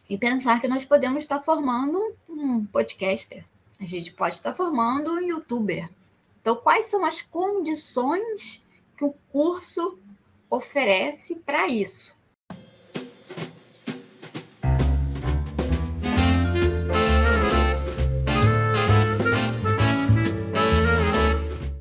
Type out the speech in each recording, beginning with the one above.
e pensar que nós podemos estar formando um podcaster, a gente pode estar formando um youtuber. Então, quais são as condições que o curso oferece para isso?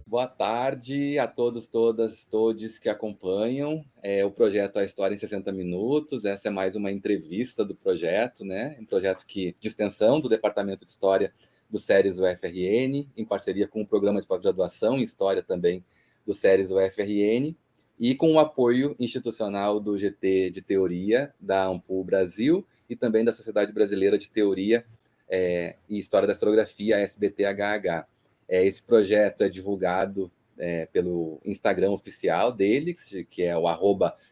Boa tarde a todos, todas, todes que acompanham o projeto A História em 60 Minutos. Essa é mais uma entrevista do projeto, né? Um projeto de extensão do Departamento de História do SERES UFRN, em parceria com o Programa de Pós-Graduação em História também do SERES UFRN, e com o apoio institucional do GT de Teoria da Ampul Brasil e também da Sociedade Brasileira de Teoria e História da Historiografia, a SBTHH. Esse projeto é divulgado pelo Instagram oficial deles, que é o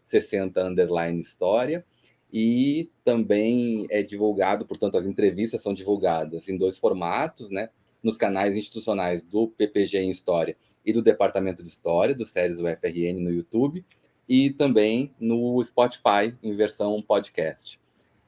@60_história, e também é divulgado, portanto, as entrevistas são divulgadas em 2 formatos, né? Nos canais institucionais do PPG em História e do Departamento de História, do SERES UFRN no YouTube, e também no Spotify, em versão podcast.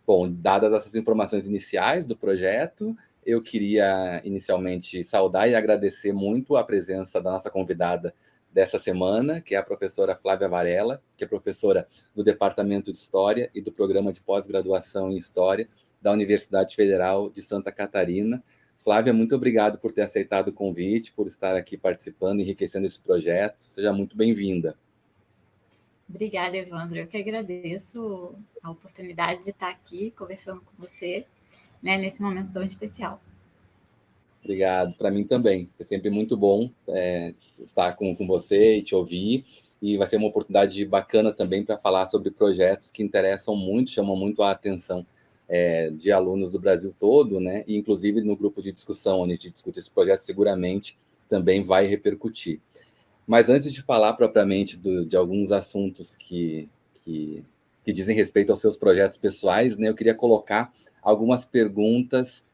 Bom, dadas essas informações iniciais do projeto, eu queria inicialmente saudar e agradecer muito a presença da nossa convidada dessa semana, que é a professora Flávia Varela, que é professora do Departamento de História e do Programa de Pós-Graduação em História da Universidade Federal de Santa Catarina. Flávia, muito obrigado por ter aceitado o convite, por estar aqui participando, enriquecendo esse projeto. Seja muito bem-vinda. Obrigada, Evandro. Eu que agradeço a oportunidade de estar aqui conversando com você, né, nesse momento tão especial. Obrigado, para mim também. É sempre muito bom estar com você e te ouvir. E vai ser uma oportunidade bacana também para falar sobre projetos que interessam muito, chamam muito a atenção de alunos do Brasil todo, né? E inclusive no grupo de discussão, onde a gente discute esse projeto, seguramente também vai repercutir. Mas antes de falar propriamente de alguns assuntos que dizem respeito aos seus projetos pessoais, né? Eu queria colocar algumas perguntas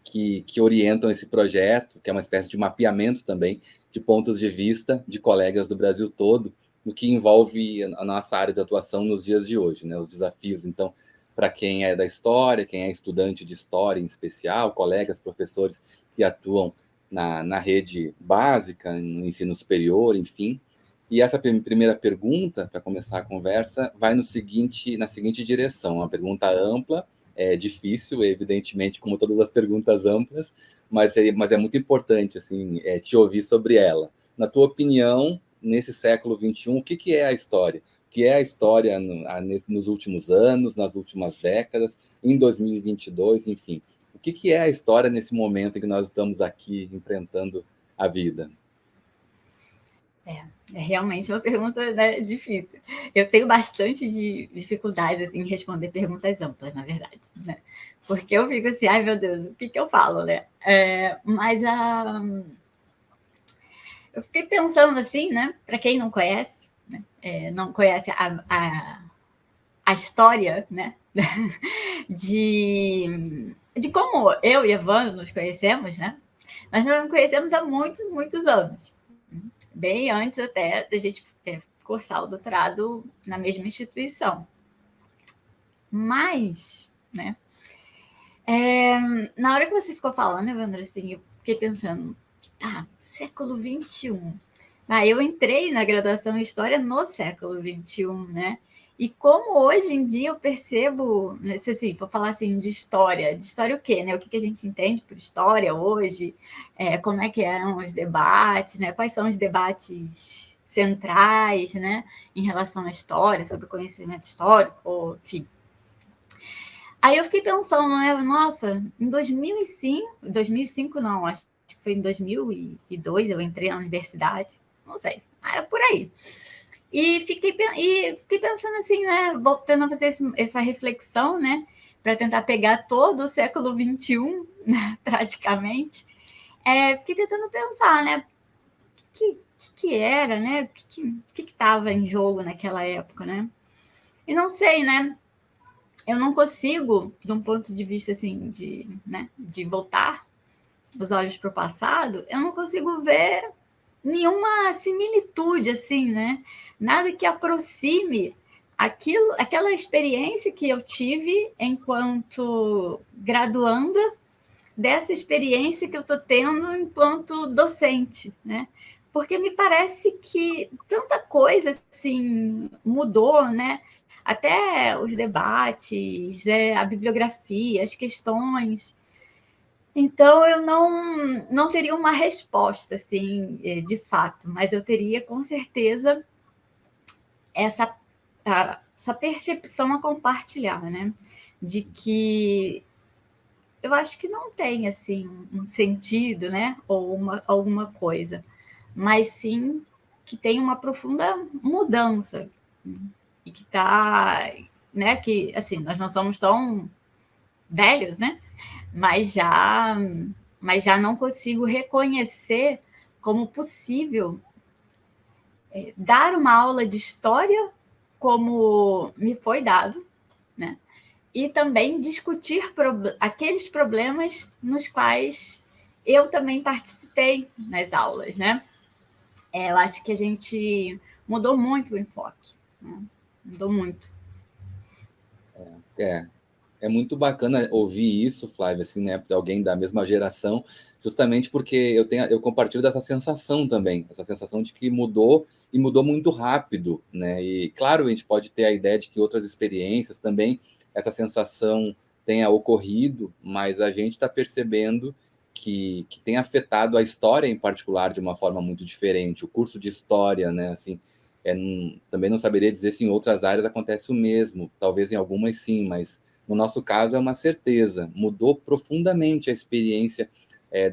que orientam esse projeto, que é uma espécie de mapeamento também de pontos de vista de colegas do Brasil todo, no que envolve a nossa área de atuação nos dias de hoje, né? Os desafios, então, para quem é da história, quem é estudante de história em especial, colegas, professores que atuam na rede básica, no ensino superior, enfim. E essa primeira pergunta, para começar a conversa, vai na seguinte direção, uma pergunta ampla, difícil, evidentemente, como todas as perguntas amplas, mas é muito importante assim, te ouvir sobre ela. Na tua opinião, nesse século XXI, o que é a história? O que é a história nos últimos anos, nas últimas décadas, em 2022, enfim? O que é a história nesse momento em que nós estamos aqui enfrentando a vida? É realmente uma pergunta, né, difícil. Eu tenho bastante dificuldade assim, em responder perguntas amplas, na verdade, né? Porque eu fico assim, ai meu Deus, o que eu falo, né? Eu fiquei pensando assim, né? Para quem não conhece, né? Não conhece a história, né? de como eu e Evandro nos conhecemos, né? Nós nos conhecemos há muitos, muitos anos. Bem antes até da gente cursar o doutorado na mesma instituição. Mas, né, na hora que você ficou falando, Evandro, assim, eu fiquei pensando, tá, século XXI. Eu entrei na graduação em História no século XXI, né? E como hoje em dia eu percebo, se assim, for falar assim de história o quê, né? O que a gente entende por história hoje, como é que eram os debates, né? Quais são os debates centrais, né? Em relação à história, sobre o conhecimento histórico, enfim. Aí eu fiquei pensando, né? Nossa, em 2005 não, acho que foi em 2002 eu entrei na universidade, não sei, por aí. E fiquei pensando assim, né? Voltando a fazer essa reflexão, né? Para tentar pegar todo o século XXI, né, praticamente. Fiquei tentando pensar, né? O que era, né? O que estava em jogo naquela época, né? E não sei, né? Eu não consigo, de um ponto de vista assim, de voltar os olhos para o passado, eu não consigo ver nenhuma similitude, assim, né? Nada que aproxime aquela experiência que eu tive enquanto graduanda, dessa experiência que eu estou tendo enquanto docente, né? Porque me parece que tanta coisa assim mudou, né? Até os debates, a bibliografia, as questões. Então, eu não teria uma resposta, assim, de fato, mas eu teria, com certeza, essa, essa percepção a compartilhar, né? De que eu acho que não tem, assim, um sentido, né? Ou alguma coisa, mas sim que tem uma profunda mudança e que está, né? Que, assim, nós não somos tão velhos, né? Mas já não consigo reconhecer como possível dar uma aula de história como me foi dado, né? E também discutir aqueles problemas nos quais eu também participei nas aulas, né? Eu acho que a gente mudou muito o enfoque, né? Mudou muito. É muito bacana ouvir isso, Flávia, assim, né, de alguém da mesma geração, justamente porque eu compartilho dessa sensação também, essa sensação de que mudou e mudou muito rápido, né? E claro, a gente pode ter a ideia de que outras experiências também essa sensação tenha ocorrido, mas a gente está percebendo que tem afetado a história em particular de uma forma muito diferente. O curso de história, né, assim, também não saberia dizer se em outras áreas acontece o mesmo, talvez em algumas sim, mas no nosso caso, é uma certeza. Mudou profundamente a experiência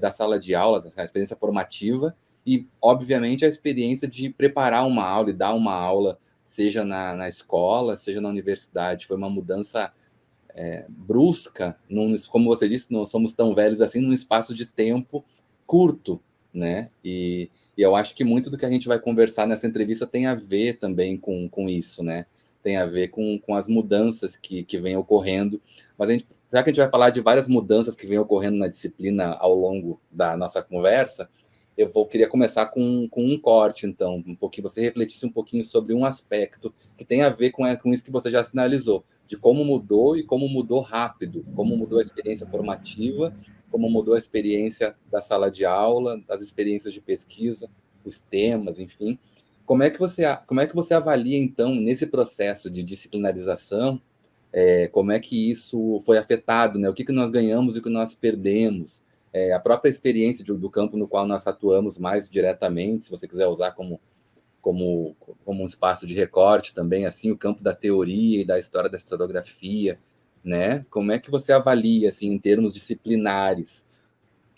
da sala de aula, a experiência formativa e, obviamente, a experiência de preparar uma aula e dar uma aula, seja na escola, seja na universidade. Foi uma mudança brusca, como você disse, não somos tão velhos assim, num espaço de tempo curto, né? E eu acho que muito do que a gente vai conversar nessa entrevista tem a ver também com isso, né? Tem a ver com as mudanças que vêm ocorrendo. Mas já que a gente vai falar de várias mudanças que vêm ocorrendo na disciplina ao longo da nossa conversa, queria começar com um corte, então, um pouquinho, você refletisse um pouquinho sobre um aspecto que tem a ver com isso que você já sinalizou, de como mudou e como mudou rápido, como mudou a experiência formativa, como mudou a experiência da sala de aula, das experiências de pesquisa, os temas, enfim. Como é que você avalia, então, nesse processo de disciplinarização, como é que isso foi afetado, né? O que nós ganhamos e o que nós perdemos? A própria experiência do campo no qual nós atuamos mais diretamente, se você quiser usar como um espaço de recorte também, assim, o campo da teoria e da história da historiografia, né? Como é que você avalia, assim, em termos disciplinares,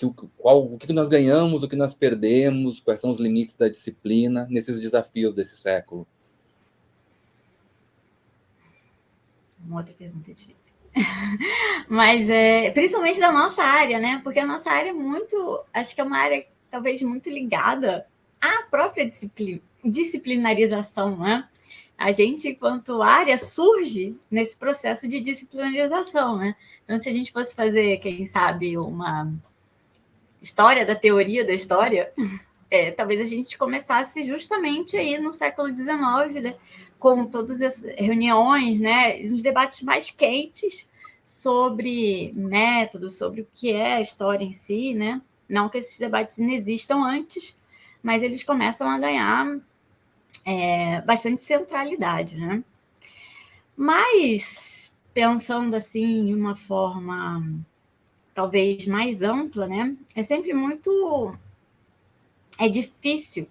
o que nós ganhamos, o que nós perdemos, quais são os limites da disciplina nesses desafios desse século? Uma outra pergunta difícil. Mas principalmente da nossa área, né? Porque a nossa área é muito, acho que é uma área talvez muito ligada à própria disciplinarização, né? A gente, enquanto área, surge nesse processo de disciplinarização, né? Então, se a gente fosse fazer, quem sabe, uma história da teoria da história, talvez a gente começasse justamente aí no século XIX, né? Com todas as reuniões, né? Os debates mais quentes sobre métodos, sobre o que é a história em si, né? Não que esses debates não existam antes, mas eles começam a ganhar bastante centralidade, né? Mas, pensando assim de uma forma talvez mais ampla, né? É sempre muito difícil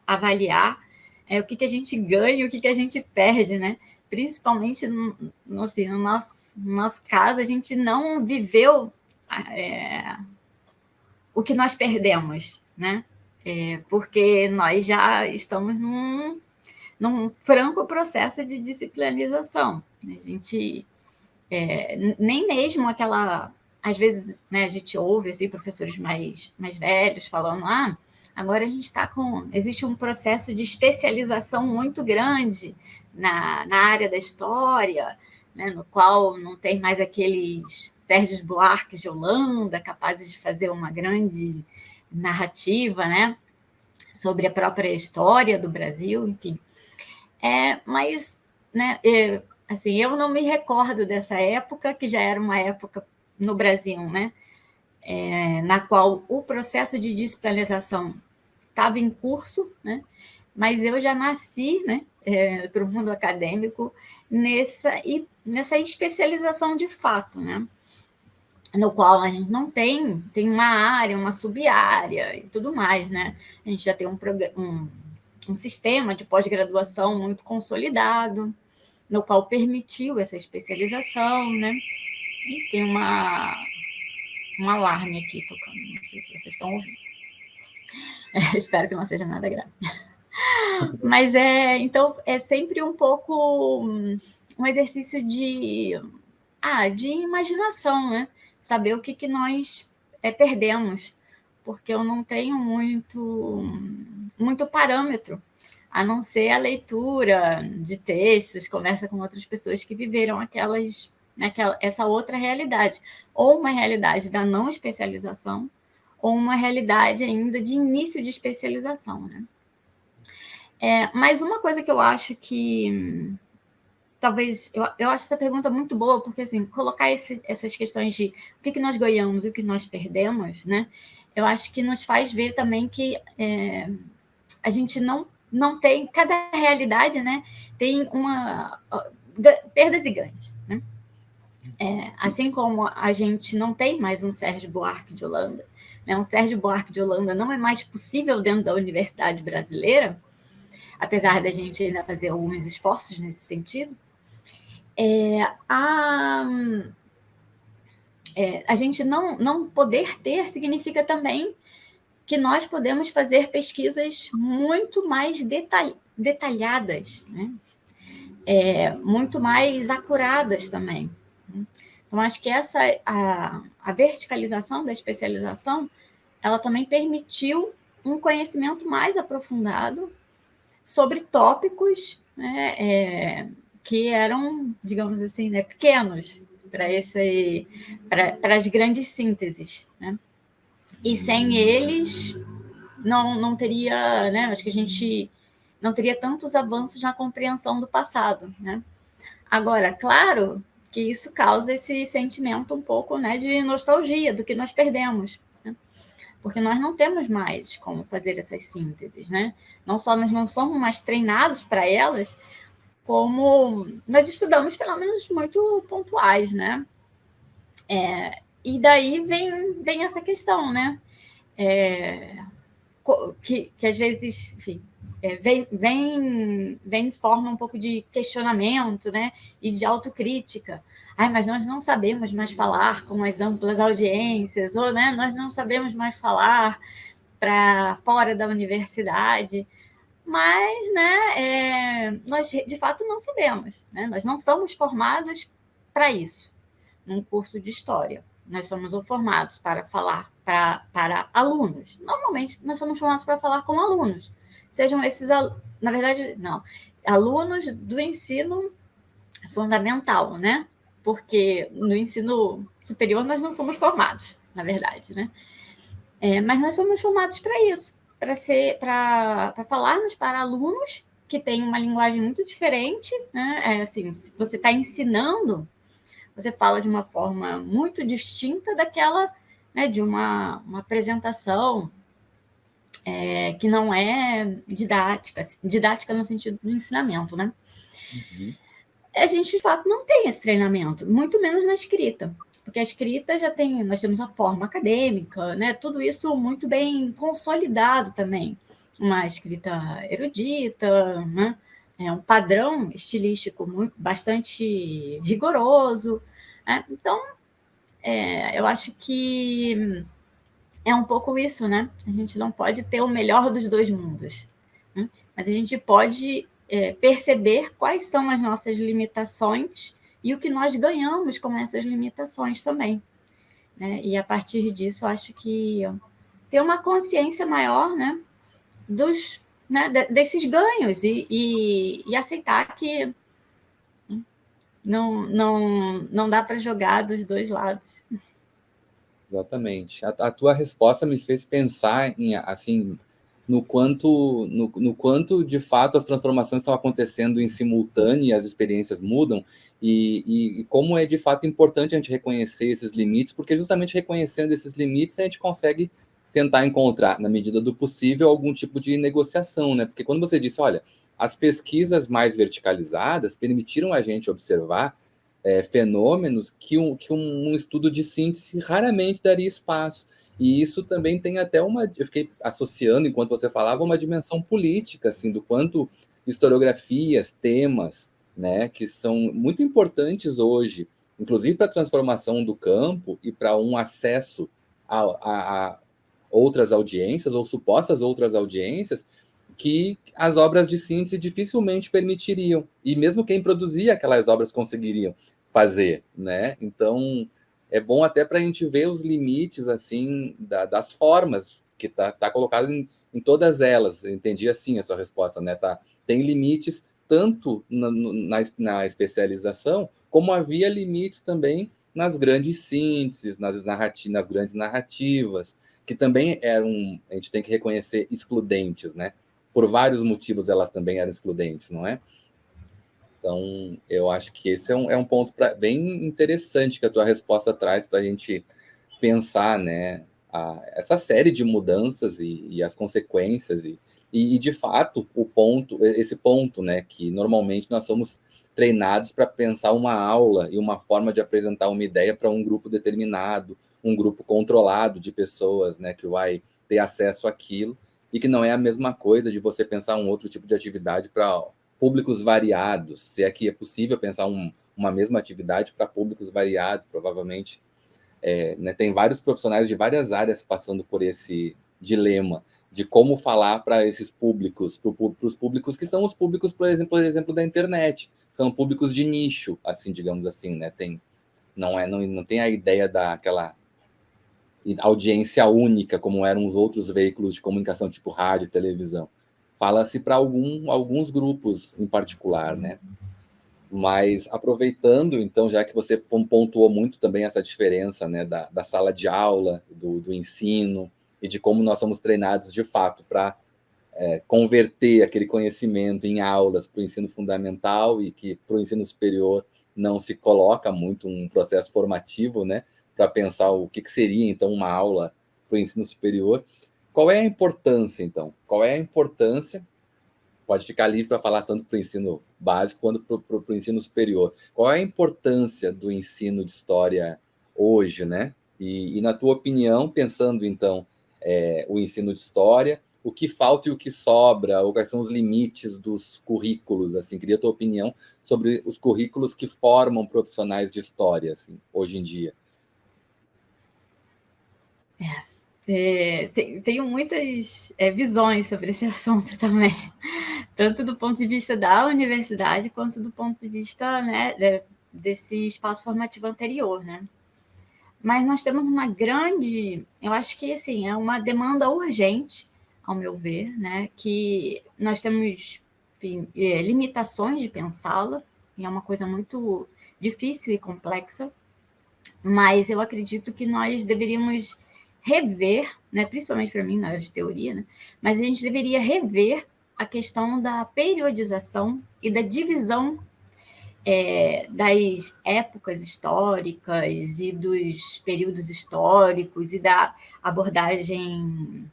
avaliar o que a gente ganha e o que a gente perde, né? Principalmente assim, no nosso caso, a gente não viveu o que nós perdemos, né? Porque nós já estamos num franco processo de disciplinarização. A gente nem mesmo aquela... Às vezes, né, a gente ouve assim, professores mais velhos falando agora a gente está com... Existe um processo de especialização muito grande na área da história, né, no qual não tem mais aqueles Sérgio Buarque de Holanda capazes de fazer uma grande narrativa, né, sobre a própria história do Brasil, enfim. Mas né, assim, eu não me recordo dessa época, que já era uma época no Brasil, né, na qual o processo de despenalização estava em curso, né, mas eu já nasci, né, para o mundo acadêmico nessa especialização de fato, né, no qual a gente não tem uma área, uma sub-área e tudo mais, né? A gente já tem um sistema de pós-graduação muito consolidado, no qual permitiu essa especialização, né? E tem um alarme aqui tocando, não sei se vocês estão ouvindo. Espero que não seja nada grave. Mas então é sempre um pouco um exercício de imaginação, né? Saber o que nós perdemos, porque eu não tenho muito parâmetro, a não ser a leitura de textos, conversa com outras pessoas que viveram essa outra realidade, ou uma realidade da não especialização, ou uma realidade ainda de início de especialização, né? Mas uma coisa que eu acho que talvez, eu acho essa pergunta muito boa, porque assim, colocar essas questões de o que nós ganhamos e o que nós perdemos, né? Eu acho que nos faz ver também que a gente não tem, cada realidade, né, tem perdas e ganhos, né? Assim como a gente não tem mais um Sérgio Buarque de Holanda, né? Um Sérgio Buarque de Holanda não é mais possível dentro da universidade brasileira, apesar da gente ainda fazer alguns esforços nesse sentido. A gente não poder ter significa também que nós podemos fazer pesquisas muito mais detalhadas, né? Muito mais acuradas também. Então, acho que a verticalização da especialização, ela também permitiu um conhecimento mais aprofundado sobre tópicos, né, que eram, digamos assim, né, pequenos para as grandes sínteses, né? E sem eles não teria, né? Acho que a gente não teria tantos avanços na compreensão do passado, né? Agora, claro que isso causa esse sentimento um pouco, né, de nostalgia do que nós perdemos, né? Porque nós não temos mais como fazer essas sínteses, né? Não só nós não somos mais treinados para elas, como nós estudamos fenômenos muito pontuais, né? E daí vem essa questão, né? Que às vezes, enfim, vem em forma um pouco de questionamento, né? E de autocrítica. Mas nós não sabemos mais falar com as amplas audiências, ou, né, nós não sabemos mais falar para fora da universidade. Mas, né, nós de fato não sabemos, né? Nós não somos formados para isso, num curso de história. Nós somos formados para falar para alunos. Normalmente, nós somos formados para falar com alunos. Sejam esses, na verdade, não, alunos do ensino fundamental, né? Porque no ensino superior nós não somos formados, na verdade, né? Mas nós somos formados para isso, para falarmos para alunos que têm uma linguagem muito diferente, né? Assim, se você está ensinando, você fala de uma forma muito distinta daquela, né, de uma apresentação que não é didática no sentido do ensinamento, né? Uhum. A gente, de fato, não tem esse treinamento, muito menos na escrita. Porque a escrita nós temos a forma acadêmica, né? Tudo isso muito bem consolidado também. Uma escrita erudita, né? Um padrão estilístico bastante rigoroso, né? Então, eu acho que é um pouco isso, né? A gente não pode ter o melhor dos dois mundos, né? Mas a gente pode perceber quais são as nossas limitações e o que nós ganhamos com essas limitações também, né? E a partir disso, acho que ter uma consciência maior, né, desses ganhos e aceitar que não dá para jogar dos dois lados. Exatamente. A tua resposta me fez pensar em, assim, no quanto, de fato, as transformações estão acontecendo em simultâneo e as experiências mudam, e como é, de fato, importante a gente reconhecer esses limites, porque justamente reconhecendo esses limites a gente consegue tentar encontrar, na medida do possível, algum tipo de negociação, né? Porque quando você disse, olha, as pesquisas mais verticalizadas permitiram a gente observar fenômenos que um estudo de síntese raramente daria espaço. E isso também tem até eu fiquei associando, enquanto você falava, uma dimensão política, assim, do quanto historiografias, temas, né, que são muito importantes hoje, inclusive para a transformação do campo e para um acesso a outras audiências, ou supostas outras audiências, que as obras de síntese dificilmente permitiriam. E mesmo quem produzia aquelas obras conseguiriam fazer, né? Então, é bom até para a gente ver os limites, assim, das formas, que tá colocado em todas elas. Eu entendi assim a sua resposta, né? Tem limites tanto na especialização, como havia limites também nas grandes sínteses, nas grandes narrativas, que também a gente tem que reconhecer, excludentes, né? Por vários motivos elas também eram excludentes, não é? Então, eu acho que esse é um ponto bem interessante que a tua resposta traz para a gente pensar, né, essa série de mudanças e as consequências e, de fato, esse ponto, né, que normalmente nós somos treinados para pensar uma aula e uma forma de apresentar uma ideia para um grupo determinado, um grupo controlado de pessoas, né, que vai ter acesso àquilo, e que não é a mesma coisa de você pensar um outro tipo de atividade para públicos variados, se é que é possível pensar uma mesma atividade para públicos variados, provavelmente. Né, tem vários profissionais de várias áreas passando por esse dilema de como falar para esses públicos, para os públicos que são os públicos, por exemplo, da internet, são públicos de nicho, assim, digamos assim, né? Não tem a ideia daquela audiência única, como eram os outros veículos de comunicação, tipo rádio e televisão. Fala-se para alguns grupos em particular, né? Mas aproveitando, então, já que você pontuou muito também essa diferença, né, da sala de aula, do ensino, e de como nós somos treinados de fato para converter aquele conhecimento em aulas para o ensino fundamental, e que para o ensino superior não se coloca muito um processo formativo, né, para pensar o que seria, então, uma aula para o ensino superior. Qual é a importância, então? Qual é a importância? Pode ficar livre para falar tanto para o ensino básico quanto para o ensino superior. Qual é a importância do ensino de história hoje, né? E na tua opinião, pensando então o ensino de história, o que falta e o que sobra, ou quais são os limites dos currículos, assim, queria a tua opinião sobre os currículos que formam profissionais de história, assim, hoje em dia. Tenho muitas visões sobre esse assunto também, tanto do ponto de vista da universidade, quanto do ponto de vista, né, desse espaço formativo anterior, né? Mas nós temos uma grande, eu acho que assim, é uma demanda urgente, ao meu ver, né, que nós temos, enfim, limitações de pensá-la, e é uma coisa muito difícil e complexa, mas eu acredito que nós deveríamos rever, né, principalmente para mim na área de teoria, né, mas a gente deveria rever a questão da periodização e da divisão das épocas históricas e dos períodos históricos e da abordagem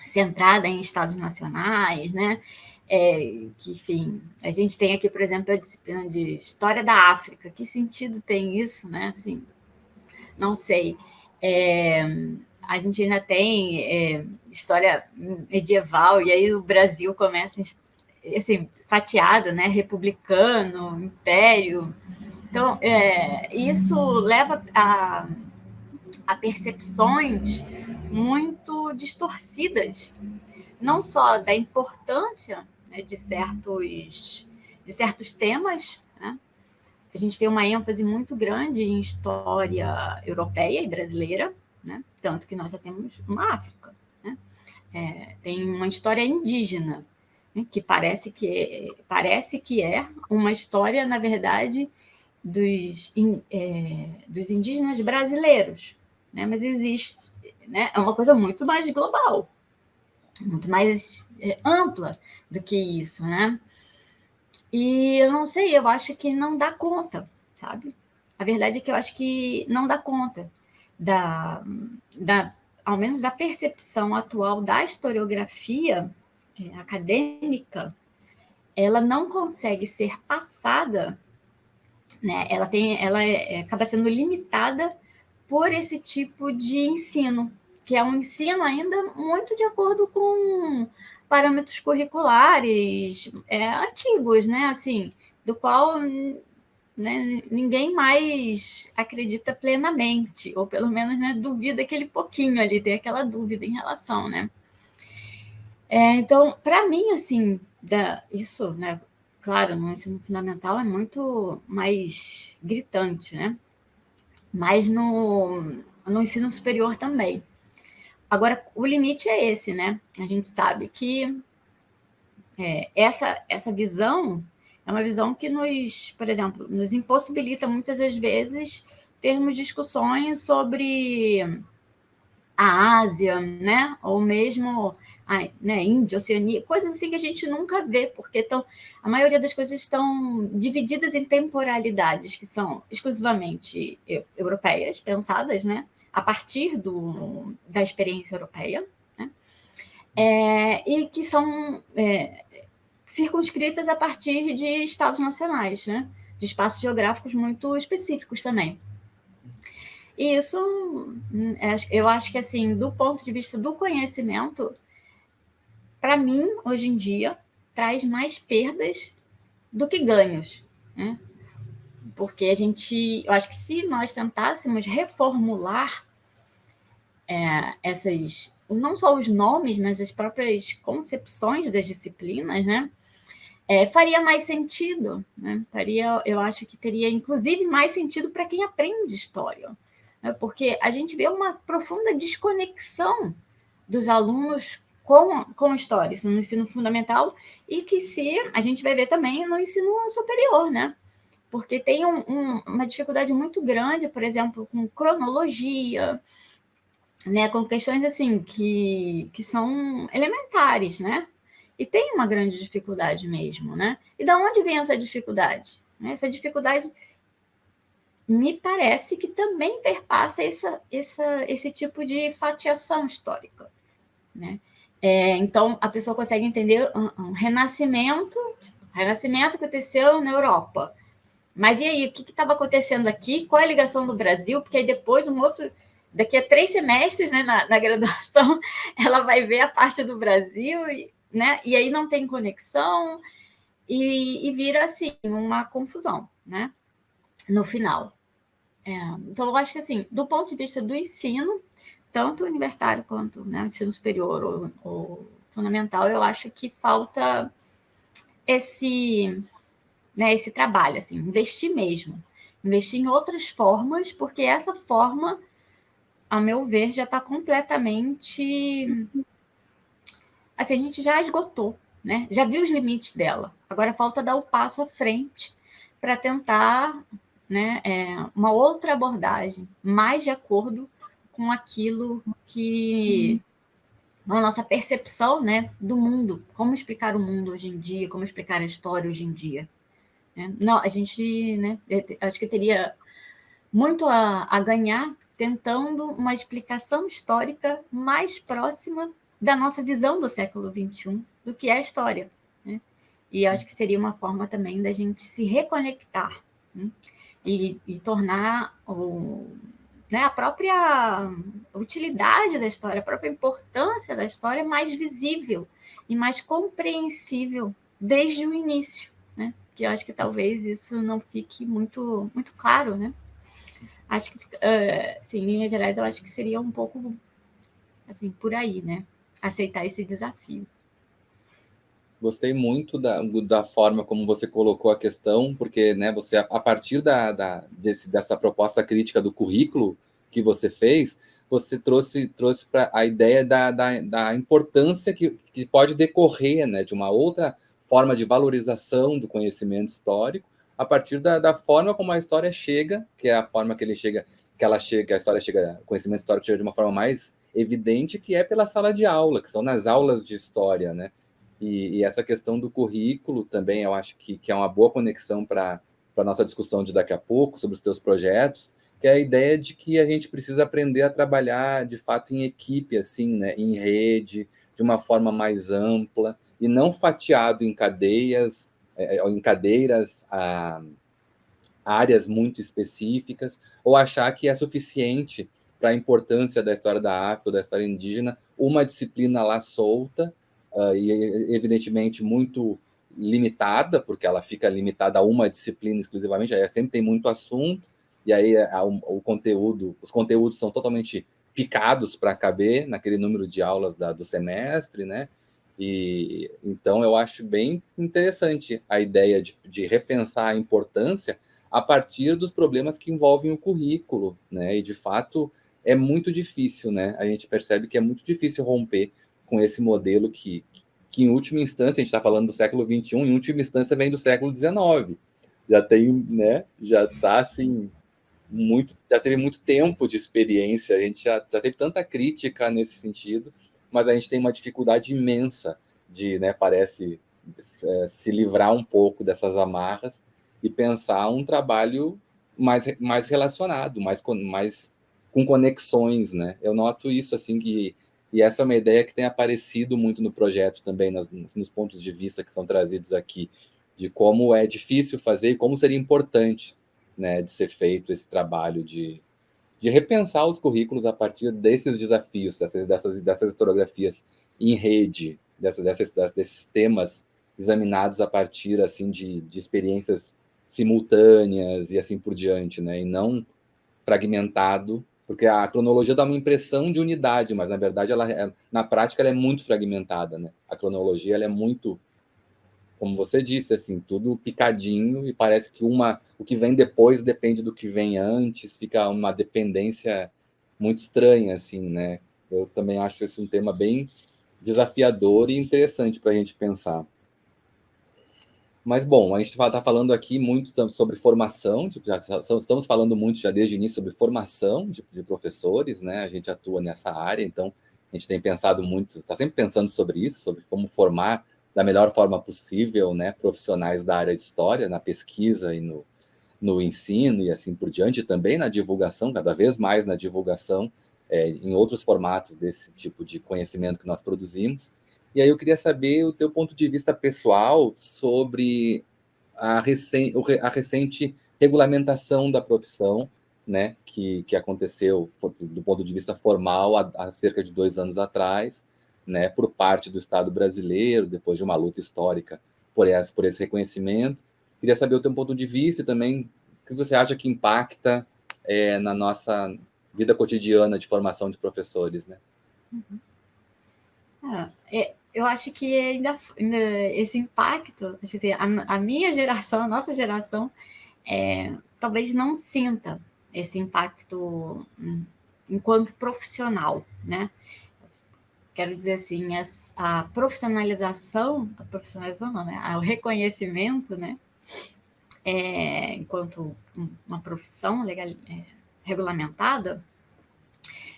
centrada em estados nacionais, né? Que, enfim, a gente tem aqui, por exemplo, a disciplina de História da África. Que sentido tem isso, né? Assim, não sei. A gente ainda tem história medieval, e aí o Brasil começa assim, fatiado, né? Republicano, império. Então, isso leva a percepções muito distorcidas, não só da importância, né, de certos temas, né? A gente tem uma ênfase muito grande em história europeia e brasileira, né? Tanto que nós já temos uma África, né? Tem uma história indígena, né? Que parece que é uma história, na verdade, dos indígenas brasileiros, né? Mas existe, né? É uma coisa muito mais global. muito mais ampla do que isso, né? E eu não sei, eu acho que não dá conta, sabe? A verdade é que eu acho que não dá conta da ao menos da percepção atual da historiografia acadêmica, ela não consegue ser passada, né? Acaba sendo limitada por esse tipo de ensino, que é um ensino ainda muito de acordo com parâmetros curriculares antigos, né? Assim, do qual, né, ninguém mais acredita plenamente, ou pelo menos, né, duvida aquele pouquinho ali, tem aquela dúvida em relação, né? Então, para mim, assim, isso, né, claro, no ensino fundamental é muito mais gritante, né? Mas no ensino superior também. Agora, o limite é esse, né? A gente sabe que essa visão é uma visão que nos, por exemplo, nos impossibilita muitas das vezes termos discussões sobre a Ásia, né? Ou mesmo né, Índia, Oceania, coisas assim que a gente nunca vê, porque a maioria das coisas estão divididas em temporalidades que são exclusivamente europeias, pensadas, né? A partir da experiência europeia, né? E que são circunscritas a partir de estados nacionais, né? De espaços geográficos muito específicos também. E isso, eu acho que, assim, do ponto de vista do conhecimento, para mim, hoje em dia, traz mais perdas do que ganhos, né? Porque eu acho que se nós tentássemos reformular não só os nomes, mas as próprias concepções das disciplinas, né? Faria mais sentido, né? Eu acho que teria, inclusive, mais sentido para quem aprende história, né? Porque a gente vê uma profunda desconexão dos alunos com história, isso no ensino fundamental, e que se a gente vai ver também no ensino superior, né? Porque tem uma dificuldade muito grande, por exemplo, com cronologia, né? Com questões assim que são elementares, né? E tem uma grande dificuldade mesmo, né? E da onde vem essa dificuldade? Essa dificuldade me parece que também perpassa esse tipo de fatiação histórica, né? Então, a pessoa consegue entender um renascimento aconteceu na Europa. Mas e aí, o que estava acontecendo aqui? Qual é a ligação do Brasil? Porque aí depois, daqui a 3 semestres, né, na graduação, ela vai ver a parte do Brasil, né? E aí não tem conexão e vira, assim, uma confusão, né? No final. Então, eu acho que, assim, do ponto de vista do ensino, tanto universitário quanto, né, ensino superior ou fundamental, eu acho que falta esse trabalho, assim, investir mesmo. Investir em outras formas, porque essa forma, a meu ver, já está completamente... Assim, a gente já esgotou, né? Já viu os limites dela. Agora falta dar o passo à frente para tentar, né, uma outra abordagem, mais de acordo com aquilo que a nossa percepção, né, do mundo, como explicar o mundo hoje em dia, como explicar a história hoje em dia. Né? Não, a gente, né, acho que teria muito a ganhar tentando uma explicação histórica mais próxima da nossa visão do século XXI, do que é a história. Né? E acho que seria uma forma também da gente se reconectar, né? e tornar a própria utilidade da história, a própria importância da história mais visível e mais compreensível desde o início, né? Que eu acho que talvez isso não fique muito, muito claro, né? Acho que, assim, em linhas gerais, eu acho que seria um pouco assim, por aí, né? Aceitar esse desafio. Gostei muito da forma como você colocou a questão, porque, né, você, a partir dessa proposta crítica do currículo que você fez, você trouxe para a ideia da importância que pode decorrer, né, de uma outra forma de valorização do conhecimento histórico, a partir da forma como a história chega, que é a forma que a história chega, o conhecimento histórico chega de uma forma mais evidente que é pela sala de aula, que são nas aulas de história, né? E essa questão do currículo também, eu acho que é uma boa conexão para a nossa discussão de daqui a pouco, sobre os teus projetos, que é a ideia de que a gente precisa aprender a trabalhar, de fato, em equipe, assim, né? Em rede, de uma forma mais ampla, e não fatiado em cadeias, em cadeiras, áreas muito específicas, ou achar que é suficiente para a importância da história da África ou da história indígena uma disciplina lá solta, e evidentemente muito limitada, porque ela fica limitada a uma disciplina exclusivamente, aí sempre tem muito assunto, e aí o conteúdo, os conteúdos são totalmente picados para caber naquele número de aulas do semestre, né? E então eu acho bem interessante a ideia de repensar a importância a partir dos problemas que envolvem o currículo, né? E de fato é muito difícil, né? A gente percebe que é muito difícil romper com esse modelo que em última instância, a gente está falando do século XXI, em última instância vem do século XIX. Já tem, né? Já está assim, já teve muito tempo de experiência, a gente já teve tanta crítica nesse sentido, mas a gente tem uma dificuldade imensa de, né, parece, se livrar um pouco dessas amarras e pensar um trabalho mais relacionado, mais com conexões, né? Eu noto isso, assim, e essa é uma ideia que tem aparecido muito no projeto também, nos pontos de vista que são trazidos aqui, de como é difícil fazer e como seria importante, né, de ser feito esse trabalho de repensar os currículos a partir desses desafios, dessas historiografias em rede, desses temas examinados a partir assim de experiências simultâneas e assim por diante, né, e não fragmentado, porque a cronologia dá uma impressão de unidade, mas na verdade na prática ela é muito fragmentada, né? A cronologia ela é muito, como você disse, assim, tudo picadinho e parece que o que vem depois depende do que vem antes, fica uma dependência muito estranha, assim, né? Eu também acho esse um tema bem desafiador e interessante para a gente pensar. Mas, bom, a gente está falando aqui muito sobre formação, estamos falando muito já desde o início sobre formação de professores, né? A gente atua nessa área, então a gente tem pensado muito, está sempre pensando sobre isso, sobre como formar da melhor forma possível, né, profissionais da área de história, na pesquisa e no ensino e assim por diante, e também na divulgação, cada vez mais na divulgação, em outros formatos desse tipo de conhecimento que nós produzimos. E aí eu queria saber o teu ponto de vista pessoal sobre a recente regulamentação da profissão, né, que aconteceu do ponto de vista formal há cerca de 2 anos atrás, né, por parte do Estado brasileiro, depois de uma luta histórica por esse reconhecimento. Queria saber o teu ponto de vista e também o que você acha que impacta na nossa vida cotidiana de formação de professores, né? Eu acho que ainda esse impacto, acho que a minha geração, a nossa geração, talvez não sinta esse impacto enquanto profissional, né? Quero dizer assim, a profissionalização não, né? O reconhecimento, né? Enquanto uma profissão regulamentada,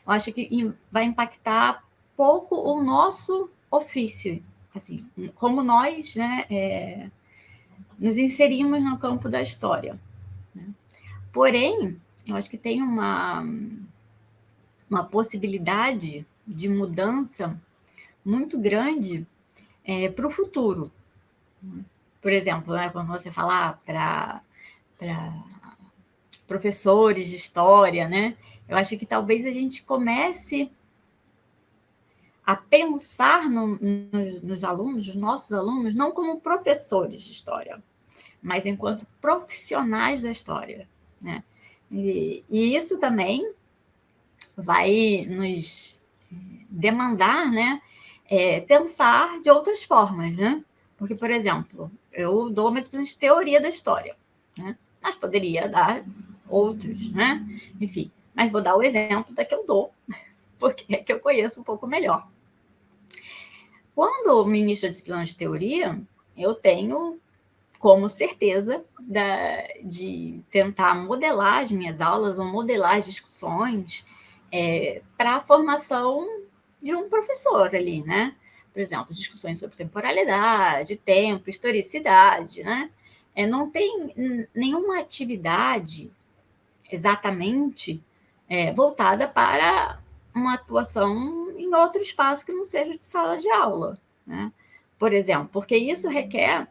eu acho que vai impactar pouco o nosso ofício, assim, como nós, né, nos inserimos no campo da história, né? Porém, eu acho que tem uma possibilidade de mudança muito grande para o futuro. Por exemplo, né, quando você falar para professores de história, né, eu acho que talvez a gente comece a pensar nos alunos, nos nossos alunos, não como professores de história, mas enquanto profissionais da história, né? E isso também vai nos demandar, né, pensar de outras formas, né? Porque, por exemplo, eu dou uma disciplina de teoria da história, né? Mas poderia dar outros, né? Enfim, mas vou dar o exemplo da que eu dou, porque é que eu conheço um pouco melhor. Quando ministro da disciplina de teoria, eu tenho como certeza de tentar modelar as minhas aulas ou modelar as discussões para a formação de um professor ali, né? Por exemplo, discussões sobre temporalidade, tempo, historicidade, né? Não tem nenhuma atividade exatamente voltada para uma atuação em outro espaço que não seja de sala de aula, né? Por exemplo, porque isso requer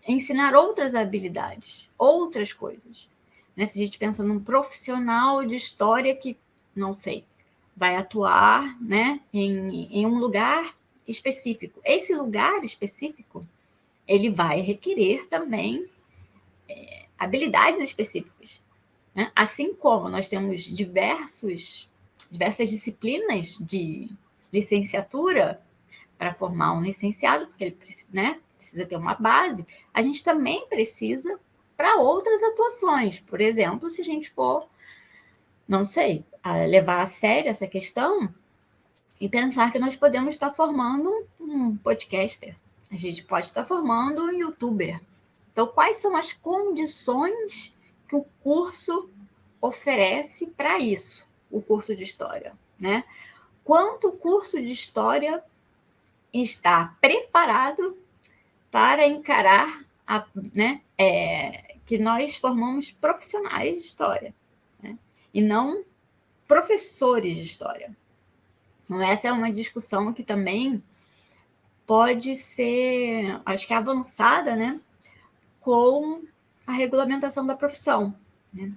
ensinar outras habilidades, outras coisas. Né? Se a gente pensa num profissional de história que, não sei, vai atuar, né, em um lugar específico. Esse lugar específico, ele vai requerer também habilidades específicas. Né? Assim como nós temos diversas disciplinas de licenciatura para formar um licenciado, porque ele precisa ter uma base, a gente também precisa para outras atuações. Por exemplo, se a gente for, não sei, levar a sério essa questão e pensar que nós podemos estar formando um podcaster, a gente pode estar formando um youtuber. Então, quais são as condições que o curso oferece para isso, o curso de história, né? Quanto o curso de história está preparado para encarar que nós formamos profissionais de história, né? E não professores de história. Então, essa é uma discussão que também pode ser, acho que avançada, né, com a regulamentação da profissão, né?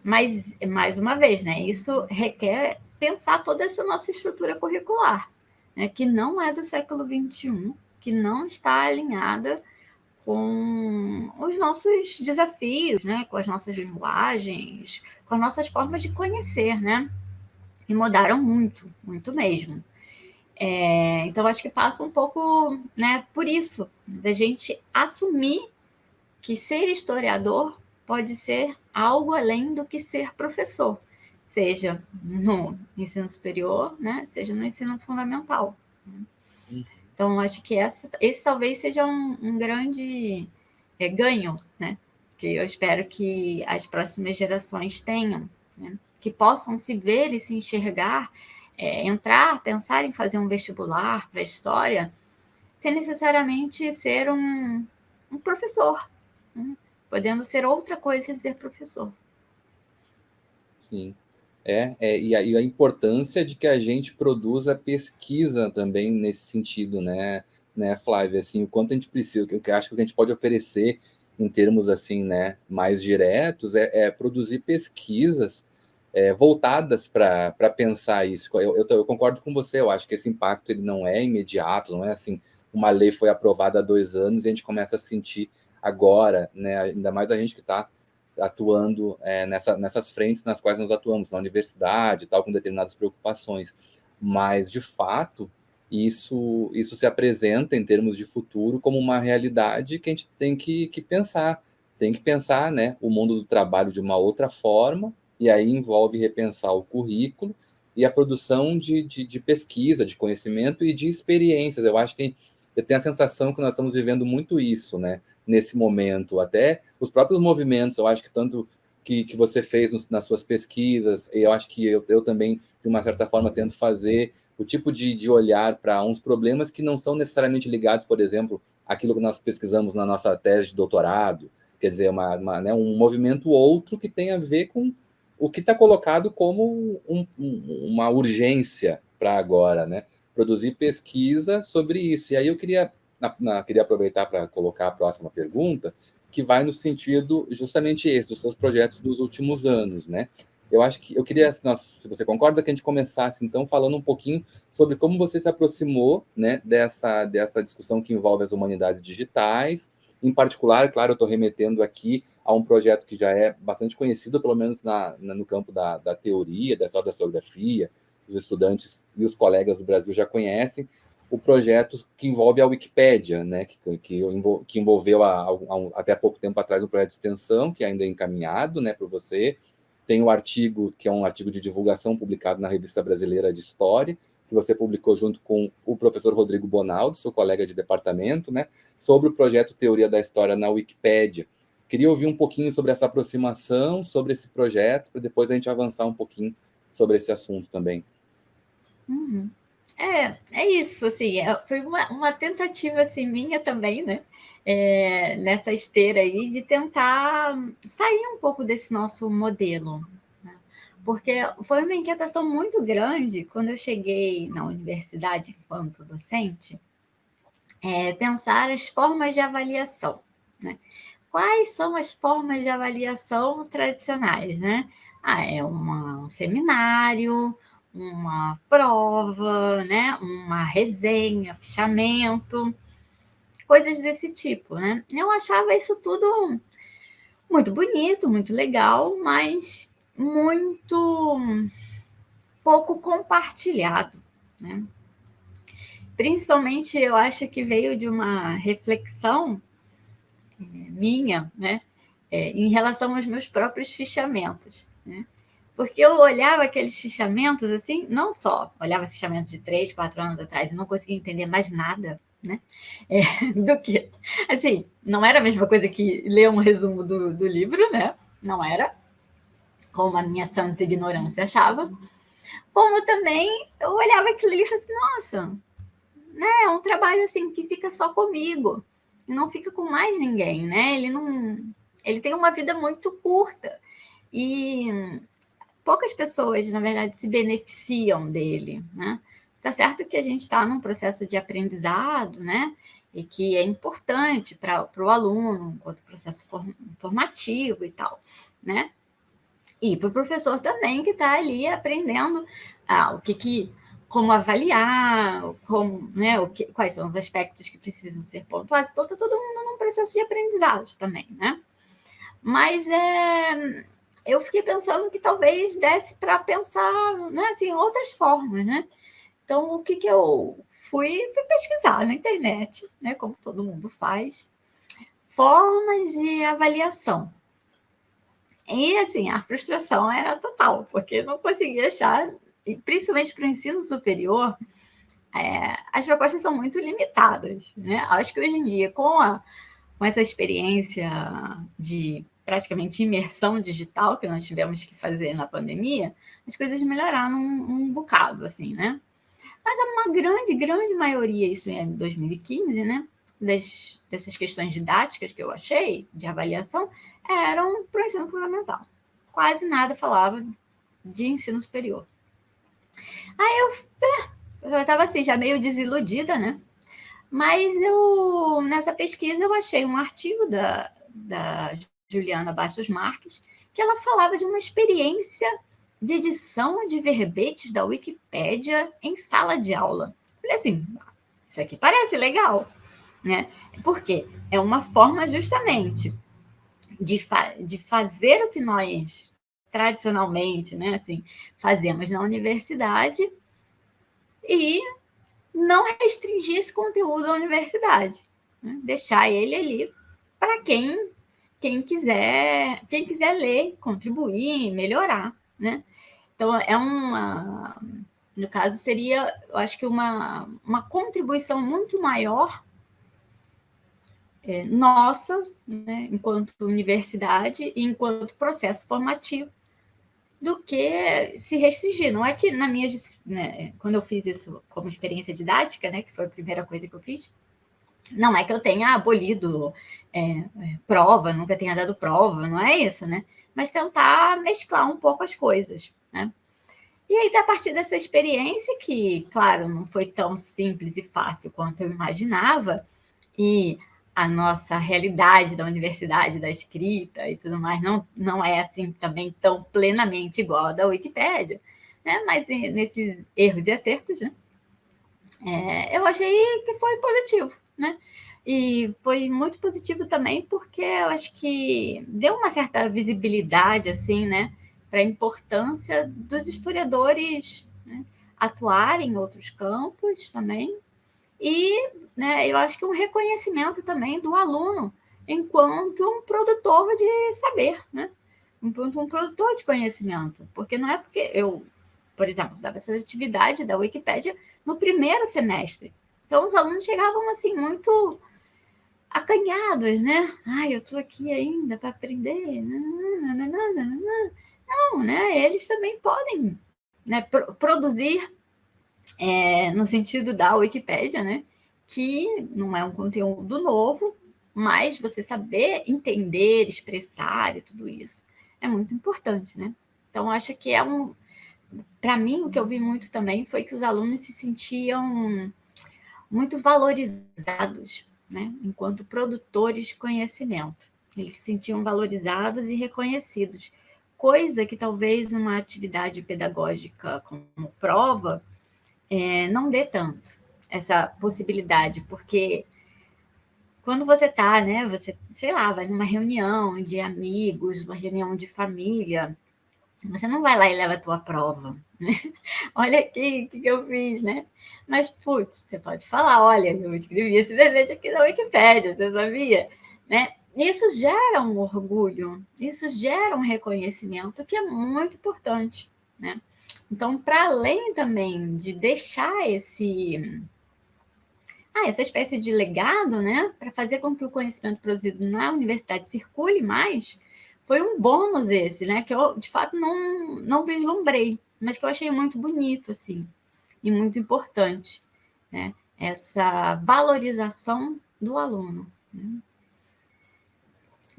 Mas, mais uma vez, né, isso requer pensar toda essa nossa estrutura curricular, né, que não é do século XXI, que não está alinhada com os nossos desafios, né, com as nossas linguagens, com as nossas formas de conhecer, né? E mudaram muito, muito mesmo. Então, acho que passa um pouco, né, por isso, da gente assumir que ser historiador pode ser algo além do que ser professor, seja no ensino superior, né, seja no ensino fundamental. Então, acho que esse talvez seja um grande ganho, né, que eu espero que as próximas gerações tenham, né, que possam se ver e se enxergar, pensar em fazer um vestibular para a história, sem necessariamente ser um professor, né? Podendo ser outra coisa e ser professor. Sim. E a importância de que a gente produza pesquisa também nesse sentido, né, Flávia? Assim, o quanto a gente precisa, o que eu acho que a gente pode oferecer em termos assim, né, mais diretos, produzir pesquisas voltadas para pensar isso. Eu concordo com você, eu acho que esse impacto ele não é imediato, não é assim, uma lei foi aprovada há 2 anos e a gente começa a sentir agora, né, ainda mais a gente que está atuando nessas frentes nas quais nós atuamos, na universidade e tal, com determinadas preocupações. Mas, de fato, isso se apresenta, em termos de futuro, como uma realidade que a gente tem que pensar. Tem que pensar, né, o mundo do trabalho de uma outra forma, e aí envolve repensar o currículo e a produção de pesquisa, de conhecimento e de experiências. Eu acho que eu tenho a sensação que nós estamos vivendo muito isso, né, nesse momento. Até os próprios movimentos, eu acho que tanto que você fez nas suas pesquisas, e eu acho que eu também, de uma certa forma, tento fazer o tipo de olhar para uns problemas que não são necessariamente ligados, por exemplo, àquilo que nós pesquisamos na nossa tese de doutorado, quer dizer, né, um movimento outro que tem a ver com o que está colocado como uma urgência para agora, né? Produzir pesquisa sobre isso. E aí eu queria aproveitar para colocar a próxima pergunta, que vai no sentido justamente esse, dos seus projetos dos últimos anos, né? Eu acho que eu queria, se você concorda, que a gente começasse, então, falando um pouquinho sobre como você se aproximou, né, dessa discussão que envolve as humanidades digitais. Em particular, claro, eu estou remetendo aqui a um projeto que já é bastante conhecido, pelo menos no campo da teoria, da história da historiografia, os estudantes e os colegas do Brasil já conhecem, o projeto que envolve a Wikipédia, né, que envolveu até pouco tempo atrás um projeto de extensão, que ainda é encaminhado, né, por você. Tem o artigo, que é um artigo de divulgação publicado na Revista Brasileira de História, que você publicou junto com o professor Rodrigo Bonaldo, seu colega de departamento, né, sobre o projeto Teoria da História na Wikipédia. Queria ouvir um pouquinho sobre essa aproximação, sobre esse projeto, para depois a gente avançar um pouquinho sobre esse assunto também. Uhum. É isso, assim, foi uma tentativa assim, minha também, né? Nessa esteira aí, de tentar sair um pouco desse nosso modelo, né? Porque foi uma inquietação muito grande quando eu cheguei na universidade enquanto docente, pensar as formas de avaliação, né? Quais são as formas de avaliação tradicionais, né? É um seminário, uma prova, né? Uma resenha, fichamento, coisas desse tipo, né? Eu achava isso tudo muito bonito, muito legal, mas muito pouco compartilhado, né? Principalmente, eu acho que veio de uma reflexão minha, né? Em relação aos meus próprios fichamentos, né? Porque eu olhava aqueles fichamentos assim, não só olhava fichamentos de 3, 4 anos atrás e não conseguia entender mais nada, né? Do que, assim, não era a mesma coisa que ler um resumo do livro, né? Não era, como a minha santa ignorância achava. Como também eu olhava aquilo e falava assim, nossa, né? É um trabalho assim que fica só comigo e não fica com mais ninguém, né? Ele tem uma vida muito curta e poucas pessoas, na verdade, se beneficiam dele, né? Tá certo que a gente está num processo de aprendizado, né? E que é importante para o aluno, enquanto processo formativo e tal, né? E para o professor também, que está ali aprendendo como avaliar, como, né, quais são os aspectos que precisam ser pontuados. Então, está todo mundo num processo de aprendizado também, né? Mas eu fiquei pensando que talvez desse para pensar, né, assim, outras formas, né? Então, o que eu fui pesquisar na internet, né, como todo mundo faz, formas de avaliação. E, assim, a frustração era total, porque não conseguia achar, e principalmente para o ensino superior, as propostas são muito limitadas, né? Acho que hoje em dia, com essa experiência de praticamente imersão digital que nós tivemos que fazer na pandemia, as coisas melhoraram um bocado, assim, né? Mas uma grande, grande maioria, isso em 2015, né? Dessas questões didáticas que eu achei, de avaliação, eram para o ensino fundamental. Quase nada falava de ensino superior. Aí eu estava assim, já meio desiludida, né? Mas nessa pesquisa, eu achei um artigo da Juliana Bastos Marques, que ela falava de uma experiência de edição de verbetes da Wikipédia em sala de aula. Falei assim, isso aqui parece legal, né? Porque é uma forma justamente de fazer o que nós tradicionalmente, né, assim, fazemos na universidade e não restringir esse conteúdo à universidade, né? Deixar ele ali para quem quiser ler, contribuir, melhorar, né? Então no caso seria, eu acho que uma contribuição muito maior nossa, né, enquanto universidade e enquanto processo formativo, do que se restringir. Não é que né, quando eu fiz isso como experiência didática, né, que foi a primeira coisa que eu fiz, não é que eu tenha abolido prova, nunca tenha dado prova, não é isso, né? Mas tentar mesclar um pouco as coisas, né? E aí, a partir dessa experiência, que, claro, não foi tão simples e fácil quanto eu imaginava, e a nossa realidade da universidade, da escrita e tudo mais, não é assim também tão plenamente igual a da Wikipédia, né? Mas nesses erros e acertos, né? Eu achei que foi positivo, né? E foi muito positivo também porque eu acho que deu uma certa visibilidade, assim, né, para a importância dos historiadores, né, atuarem em outros campos também. E, né, eu acho que um reconhecimento também do aluno enquanto um produtor de saber, né? Enquanto um produtor de conhecimento. Porque não é porque eu, por exemplo, dava essa atividade da Wikipédia no primeiro semestre. Então, os alunos chegavam assim muito acanhados, né? Ai, eu estou aqui ainda para aprender. Não, né? Eles também podem, né, produzir, no sentido da Wikipédia, né? Que não é um conteúdo novo, mas você saber entender, expressar e tudo isso é muito importante, né? Então, acho que para mim, o que eu vi muito também foi que os alunos se sentiam muito valorizados, né, enquanto produtores de conhecimento. Eles se sentiam valorizados e reconhecidos, coisa que talvez uma atividade pedagógica como prova não dê tanto essa possibilidade, porque quando você está, né, você, sei lá, vai numa reunião de amigos, uma reunião de família, você não vai lá e leva a tua prova, né? Olha aqui o que eu fiz, né? Mas, putz, você pode falar, olha, eu escrevi esse verbete aqui na Wikipédia, você sabia? Né? Isso gera um orgulho, isso gera um reconhecimento que é muito importante, né? Então, para além também de deixar essa espécie de legado, né, para fazer com que o conhecimento produzido na universidade circule mais, foi um bônus esse, né, que eu, de fato, não vislumbrei, mas que eu achei muito bonito, assim, e muito importante, né, essa valorização do aluno. Né?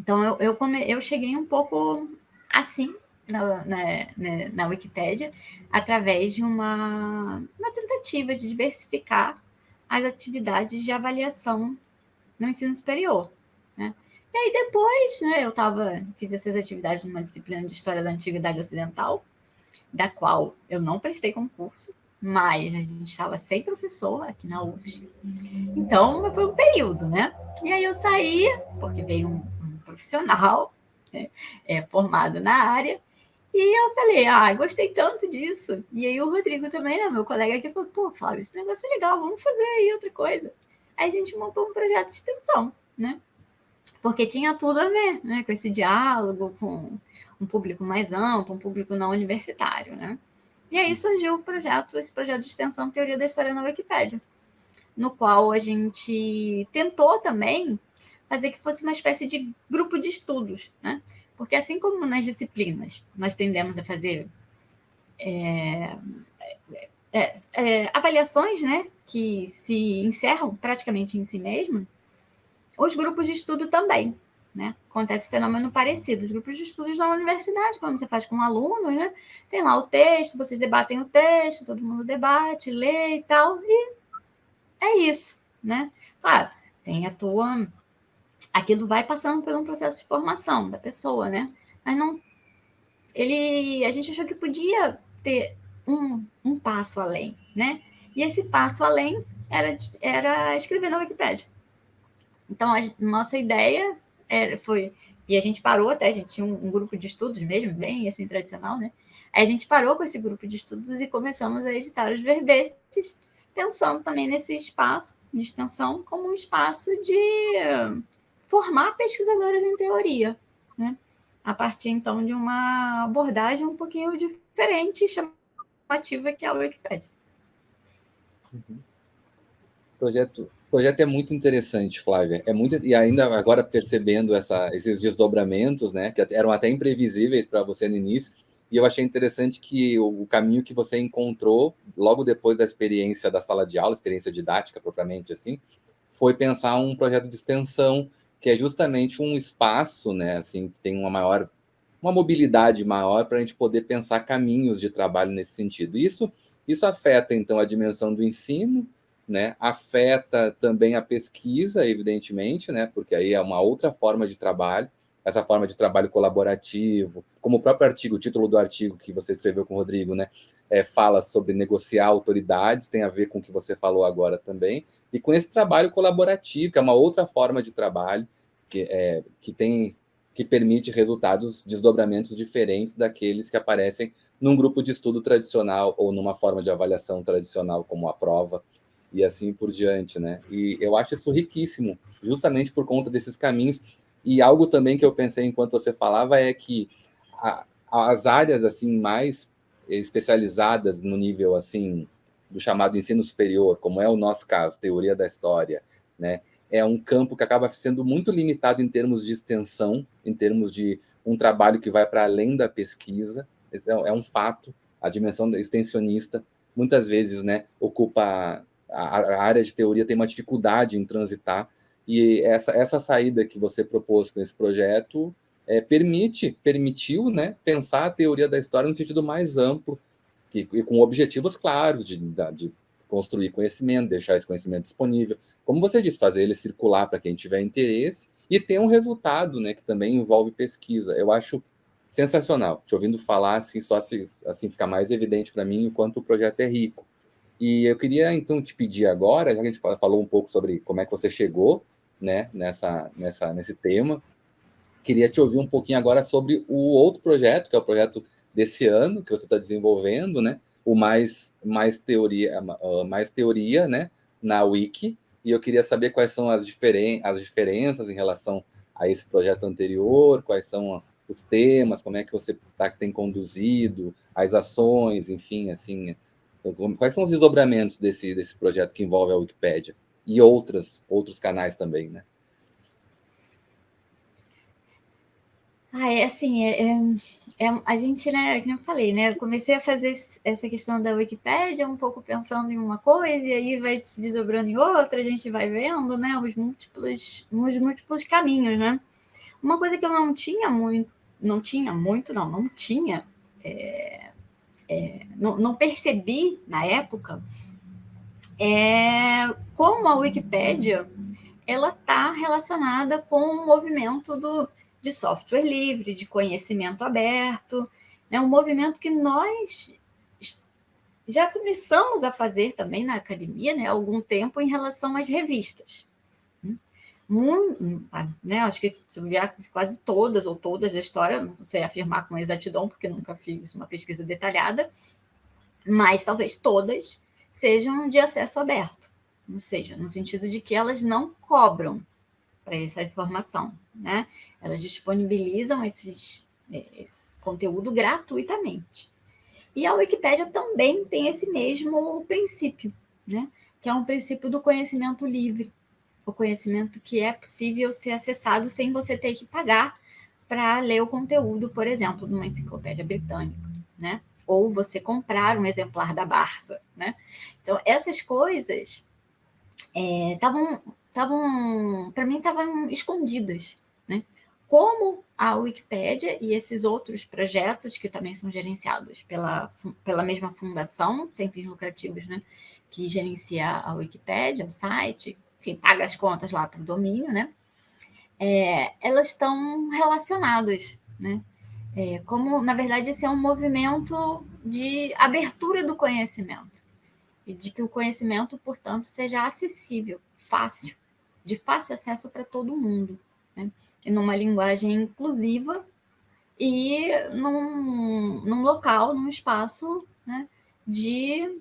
Então, eu cheguei um pouco assim na Wikipédia, através de uma tentativa de diversificar as atividades de avaliação no ensino superior. Né? E aí depois, né, fiz essas atividades numa disciplina de História da Antiguidade Ocidental, da qual eu não prestei concurso, mas a gente estava sem professor aqui na UFSC. Então, foi um período, né? E aí eu saí, porque veio um profissional, né, formado na área, e eu falei, gostei tanto disso. E aí o Rodrigo também, né, meu colega aqui, falou, pô, Flávio, esse negócio é legal, vamos fazer aí outra coisa. Aí a gente montou um projeto de extensão, né? Porque tinha tudo a ver, né, com esse diálogo com um público mais amplo, um público não universitário, né? E aí surgiu esse projeto de extensão Teoria da História na Wikipédia, no qual a gente tentou também fazer que fosse uma espécie de grupo de estudos, né? Porque assim como nas disciplinas nós tendemos a fazer avaliações, né, que se encerram praticamente em si mesmo, os grupos de estudo também, né? Acontece fenômeno parecido. Os grupos de estudos na universidade, quando você faz com alunos, né? Tem lá o texto, vocês debatem o texto, todo mundo debate, lê e tal, e é isso, né? Claro, tem aquilo vai passando por um processo de formação da pessoa, né? Mas não, a gente achou que podia ter um passo além, né? E esse passo além era escrever na Wikipédia. Então, a nossa ideia foi... E a gente parou até, a gente tinha um grupo de estudos mesmo, bem assim, tradicional, né? Aí a gente parou com esse grupo de estudos e começamos a editar os verbetes, pensando também nesse espaço de extensão como um espaço de formar pesquisadores em teoria, né? A partir, então, de uma abordagem um pouquinho diferente e chamativa que é a Wikipédia. O projeto é muito interessante, Flávia. E ainda agora percebendo esses desdobramentos, né, que eram até imprevisíveis para você no início, e eu achei interessante que o caminho que você encontrou logo depois da experiência da sala de aula, experiência didática propriamente assim, foi pensar um projeto de extensão que é justamente um espaço, né, assim, que tem uma mobilidade maior para a gente poder pensar caminhos de trabalho nesse sentido. Isso afeta então a dimensão do ensino, né? Afeta também a pesquisa, evidentemente, né? Porque aí é uma outra forma de trabalho, essa forma de trabalho colaborativo, como o próprio artigo, o título do artigo que você escreveu com o Rodrigo, né? Fala sobre negociar autoridades, tem a ver com o que você falou agora também, e com esse trabalho colaborativo, que é uma outra forma de trabalho que permite resultados, desdobramentos diferentes daqueles que aparecem num grupo de estudo tradicional ou numa forma de avaliação tradicional, como a prova, e assim por diante, né? E eu acho isso riquíssimo, justamente por conta desses caminhos. E algo também que eu pensei enquanto você falava é que as áreas assim mais especializadas no nível assim do chamado ensino superior, como é o nosso caso, teoria da história, né? é um campo que acaba sendo muito limitado em termos de extensão, em termos de um trabalho que vai para além da pesquisa. Esse é um fato. A dimensão extensionista, muitas vezes, né, ocupa a área de teoria, tem uma dificuldade em transitar, e essa saída que você propôs com esse projeto permitiu, né, pensar a teoria da história no sentido mais amplo, e com objetivos claros de construir conhecimento, deixar esse conhecimento disponível, como você disse, fazer ele circular para quem tiver interesse, e ter um resultado, né, que também envolve pesquisa. Eu acho sensacional. Te ouvindo falar, assim, só assim fica mais evidente para mim o quanto o projeto é rico. E eu queria, então, te pedir agora, já que a gente falou um pouco sobre como é que você chegou, né, nesse tema, queria te ouvir um pouquinho agora sobre o outro projeto, que é o projeto desse ano, que você está desenvolvendo, né, o mais teoria, né, na Wiki, e eu queria saber quais são as diferenças em relação a esse projeto anterior, quais são os temas, como é que você tem conduzido, as ações, enfim, assim, quais são os desdobramentos desse projeto que envolve a Wikipédia e outros canais também, né? Assim, a gente, né, como eu falei, né, eu comecei a fazer essa questão da Wikipédia um pouco pensando em uma coisa, e aí vai se desdobrando em outra, a gente vai vendo, né, os múltiplos caminhos, né. Uma coisa que eu não tinha, não percebi na época, como a Wikipédia ela está relacionada com o movimento de software livre, de conhecimento aberto, né? Um movimento que nós já começamos a fazer também na academia, né, há algum tempo, em relação às revistas. Né, acho que quase todas ou todas da história, não sei afirmar com exatidão, porque nunca fiz uma pesquisa detalhada, mas talvez todas sejam de acesso aberto, ou seja, no sentido de que elas não cobram para essa informação, né? Elas disponibilizam esse conteúdo gratuitamente. E a Wikipédia também tem esse mesmo princípio, né? Que é um princípio do conhecimento livre, o conhecimento que é possível ser acessado sem você ter que pagar para ler o conteúdo, por exemplo, de uma enciclopédia britânica, né? Ou você comprar um exemplar da Barça, né? Então, essas coisas para mim, estavam escondidas, né? Como a Wikipédia e esses outros projetos que também são gerenciados pela mesma fundação, sem fins lucrativos, né? Que gerencia a Wikipédia, o site, enfim, paga as contas lá para o domínio, né? Elas estão relacionadas, né? Como, na verdade, esse é um movimento de abertura do conhecimento e de que o conhecimento, portanto, seja acessível, fácil, de fácil acesso para todo mundo, né? E numa linguagem inclusiva e num local, num espaço, né, de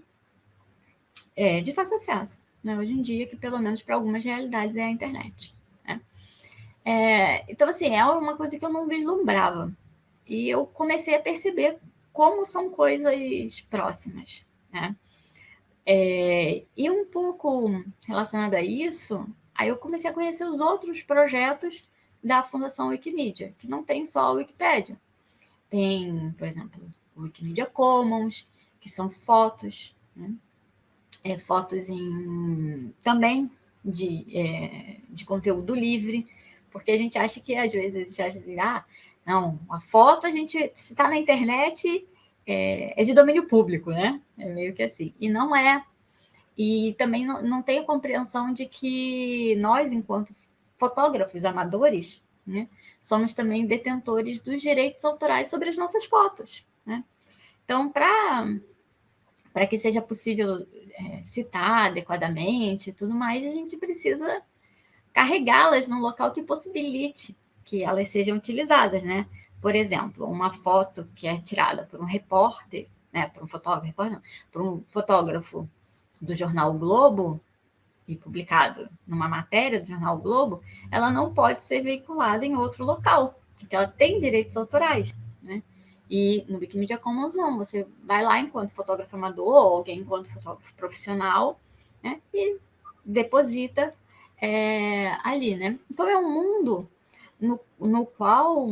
fácil acesso, né? Hoje em dia, que pelo menos para algumas realidades é a internet, né? Então, assim, é uma coisa que eu não vislumbrava. E eu comecei a perceber como são coisas próximas, né? E um pouco relacionado a isso, aí eu comecei a conhecer os outros projetos da Fundação Wikimedia, que não tem só a Wikipédia. Tem, por exemplo, o Wikimedia Commons, que são fotos, né? Fotos também de conteúdo livre, porque a gente acha que, às vezes, a gente acha assim, não, a foto, se está na internet, é de domínio público, né? É meio que assim. E não é. E também não tem a compreensão de que nós, enquanto fotógrafos amadores, né, somos também detentores dos direitos autorais sobre as nossas fotos, né? Então, para que seja possível citar adequadamente e tudo mais, a gente precisa carregá-las num local que possibilite que elas sejam utilizadas, né? Por exemplo, uma foto que é tirada por um repórter, né, por um fotógrafo do jornal o Globo e publicado numa matéria do jornal o Globo, ela não pode ser veiculada em outro local, porque ela tem direitos autorais, né? E no Wikimedia Commons não, você vai lá enquanto fotógrafo amador ou alguém enquanto fotógrafo profissional, né, e deposita ali, né? Então, é um mundo no qual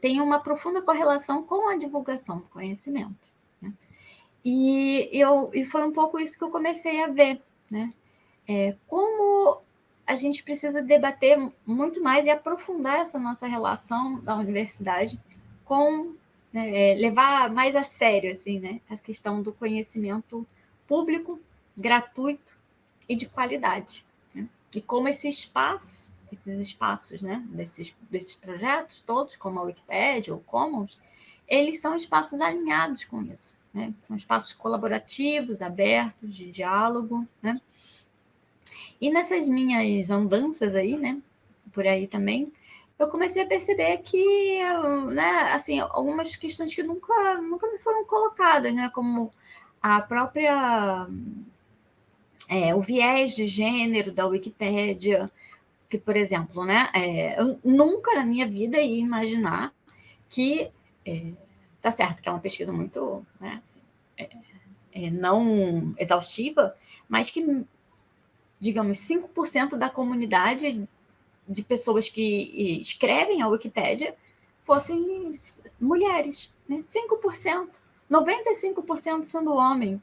tem uma profunda correlação com a divulgação do conhecimento, né? E foi um pouco isso que eu comecei a ver, né? Como a gente precisa debater muito mais e aprofundar essa nossa relação da universidade com, né, levar mais a sério, assim, né, a questão do conhecimento público, gratuito e de qualidade, né? E como esses espaços, né, desses projetos todos, como a Wikipédia ou Commons, eles são espaços alinhados com isso, né? São espaços colaborativos, abertos, de diálogo, né? E nessas minhas andanças aí, né, por aí também, eu comecei a perceber que, né, assim, algumas questões que nunca me foram colocadas, né, como a própria o viés de gênero da Wikipédia, que, por exemplo, né, eu nunca na minha vida ia imaginar que tá certo que é uma pesquisa muito, né, assim, não exaustiva, mas que, digamos, 5% da comunidade de pessoas que escrevem a Wikipédia fossem mulheres, né? 5%, 95% sendo homem,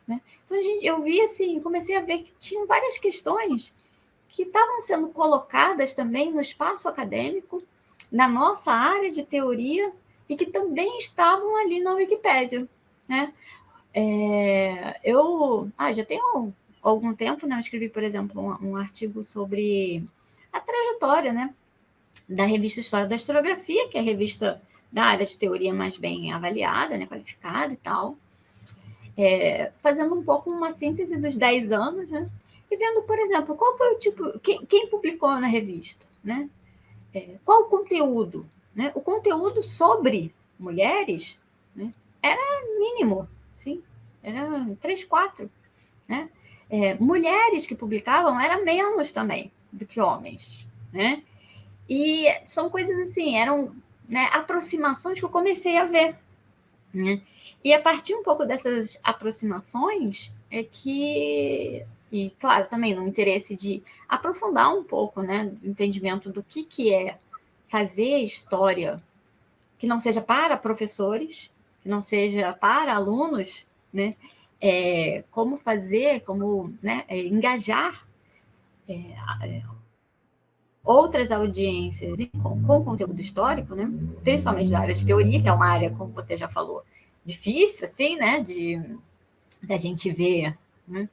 né? Então eu vi assim, comecei a ver que tinham várias questões que estavam sendo colocadas também no espaço acadêmico, na nossa área de teoria, e que também estavam ali na Wikipédia, né? Eu já tenho algum tempo, né? Eu escrevi, por exemplo, um artigo sobre a trajetória, né, da revista História da Historiografia, que é a revista da área de teoria mais bem avaliada, né, qualificada e tal, fazendo um pouco uma síntese dos 10 anos, né, e vendo, por exemplo, qual foi o tipo, quem publicou na revista, né, qual o conteúdo, né, o conteúdo sobre mulheres, né, era mínimo, sim, era 3, 4, né, mulheres que publicavam era menos também do que homens, né, e são coisas assim, eram, né, aproximações que eu comecei a ver, né? E a partir um pouco dessas aproximações é que, e claro, também no interesse de aprofundar um pouco, né, o entendimento do que é fazer história que não seja para professores, que não seja para alunos, né? Como fazer, como, né, engajar outras audiências com conteúdo histórico, né? Principalmente da área de teoria, que é uma área, como você já falou, difícil, assim, né? Da gente ver, né?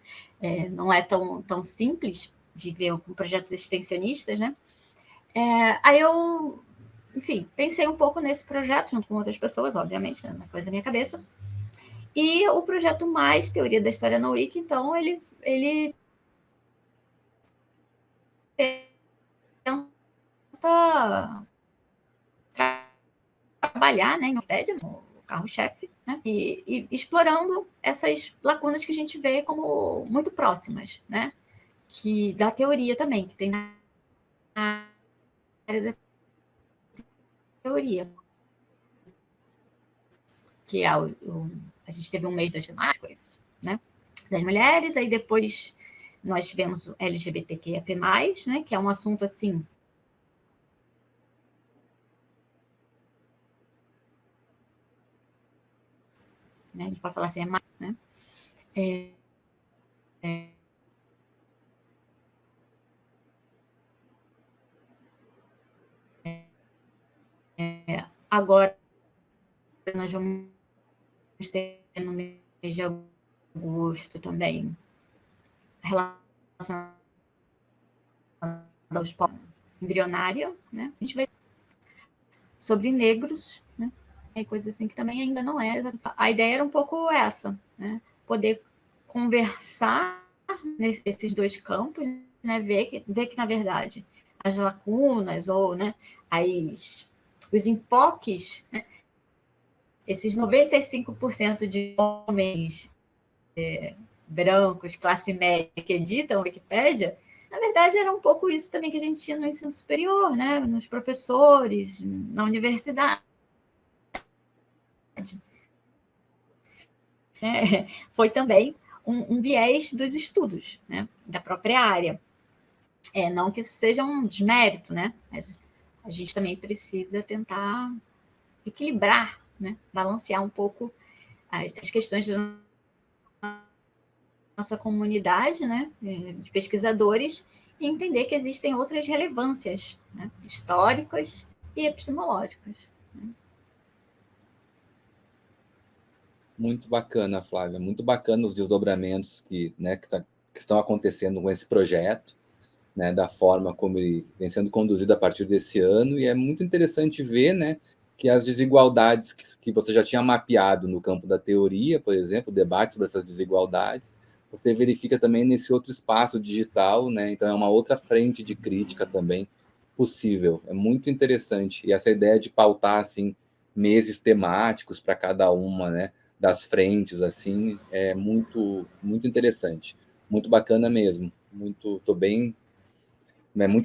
Não é tão simples de ver com projetos extensionistas, né? Aí eu, enfim, pensei um pouco nesse projeto, junto com outras pessoas, obviamente, né? Uma coisa da minha cabeça. E o projeto Mais Teoria da História no Wiki, então, ele tenta trabalhar, né, em Wikipédia, o carro-chefe, né, e explorando essas lacunas que a gente vê como muito próximas, né, que da teoria também, que tem na área da teoria, que é a gente teve um mês das coisas, né, das mulheres, aí depois nós tivemos o LGBTQIAP+, né, que é um assunto assim, né, a gente pode falar assim, mais, né, agora nós vamos ter no mês de agosto também relacionada aos povos embrionária, né? A gente vê sobre negros, né? É coisa assim que também ainda não é. A ideia era um pouco essa, né? Poder conversar nesses dois campos, né? Ver que na verdade as lacunas ou, né, os enfoques, né? Esses 95% de homens brancos, classe média, que editam a Wikipédia, na verdade era um pouco isso também que a gente tinha no ensino superior, né? Nos professores, na universidade. Foi também um viés dos estudos, né? Da própria área. Não que isso seja um desmérito, né? Mas a gente também precisa tentar equilibrar, né? Balancear um pouco as questões da nossa comunidade, né? De pesquisadores, e entender que existem outras relevâncias, né? Históricas e epistemológicas. Muito bacana, Flávia. Muito bacana os desdobramentos que estão acontecendo com esse projeto, né, da forma como ele vem sendo conduzido a partir desse ano. E é muito interessante ver, né, que as desigualdades que você já tinha mapeado no campo da teoria, por exemplo, o debate sobre essas desigualdades, você verifica também nesse outro espaço digital, né? Então é uma outra frente de crítica também possível. É muito interessante. E essa ideia de pautar assim meses temáticos para cada uma, né, das frentes assim, é muito interessante. Muito bacana mesmo. Tô bem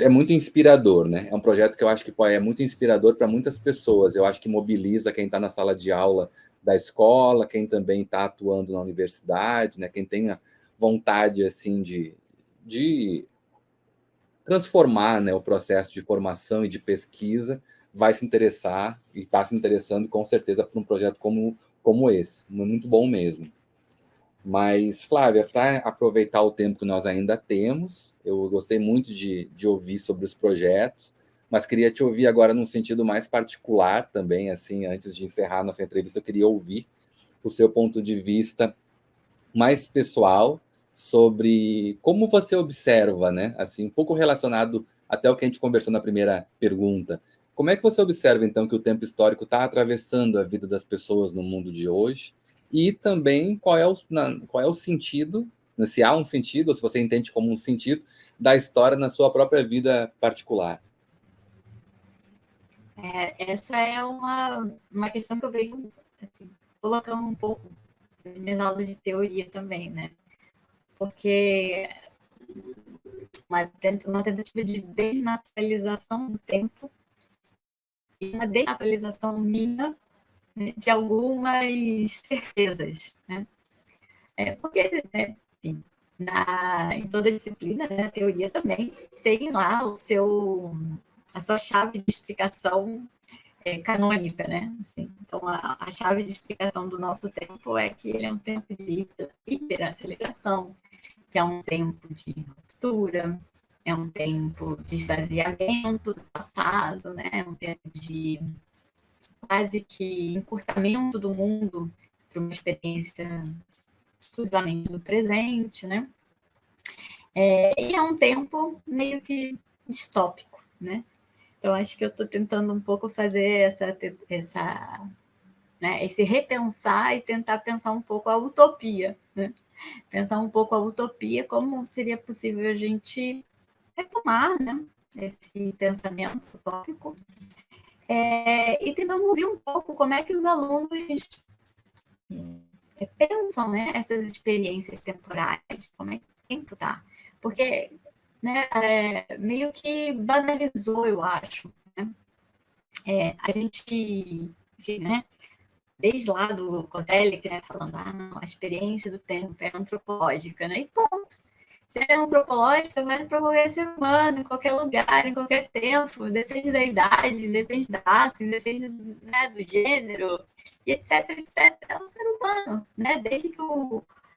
é muito inspirador, né? É um projeto que eu acho que é muito inspirador para muitas pessoas. Eu acho que mobiliza quem está na sala de aula da escola, quem também está atuando na universidade, né? Quem tem a vontade assim de transformar, né, o processo de formação e de pesquisa, vai se interessar e está se interessando com certeza por um projeto como esse. Muito bom mesmo. Mas, Flávia, para aproveitar o tempo que nós ainda temos, eu gostei muito de ouvir sobre os projetos, mas queria te ouvir agora num sentido mais particular também, assim, antes de encerrar nossa entrevista, eu queria ouvir o seu ponto de vista mais pessoal sobre como você observa, né? Assim, um pouco relacionado até o que a gente conversou na primeira pergunta. Como é que você observa, então, que o tempo histórico está atravessando a vida das pessoas no mundo de hoje? E também qual é o sentido, né, se há um sentido, ou se você entende como um sentido, da história na sua própria vida particular? Essa é uma questão que eu venho assim, colocando um pouco nas minhas aulas de teoria também, né? Porque uma tentativa de desnaturalização do tempo e uma desnaturalização minha, né, de algumas certezas, né? Porque, né, enfim, em toda disciplina, né, a teoria também tem lá a sua chave de explicação canônica, né? Assim, então, a chave de explicação do nosso tempo é que ele é um tempo de hiperaceleração, que é um tempo de ruptura, é um tempo de esvaziamento do passado, né? É um tempo de quase que encurtamento do mundo para uma experiência exclusivamente do presente, né? E é um tempo meio que distópico, né? Então, acho que eu estou tentando um pouco fazer esse repensar e tentar pensar um pouco a utopia, né? Pensar um pouco a utopia, como seria possível a gente retomar, né, esse pensamento utópico, e tentando ouvir um pouco como é que os alunos pensam, né, essas experiências temporais, como é que o tempo está. Porque, né, meio que banalizou, eu acho, né? A gente, enfim, né, desde lá do Kozelik, né, falando, não, a experiência do tempo é antropológica, né, e ponto. Se é antropológica, vale para qualquer ser humano, em qualquer lugar, em qualquer tempo, depende da idade, depende da raça, depende, né, do gênero, e etc, etc. É um ser humano, né, desde que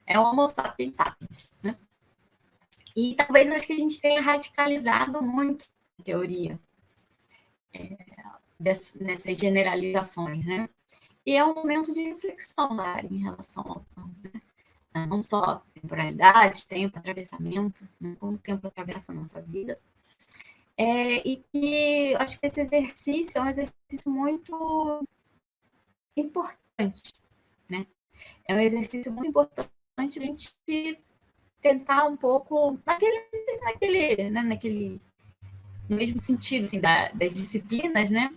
é o Homo sapiens sapiens, né? E talvez acho que a gente tenha radicalizado muito a teoria nessas generalizações, né? E é um momento de reflexão da área em relação ao tempo, né? Não só temporalidade, tempo, atravessamento, né? Como o tempo atravessa a nossa vida. E que acho que esse exercício é um exercício muito importante, né? É um exercício muito importante a gente tentar um pouco no mesmo sentido assim, das disciplinas, né?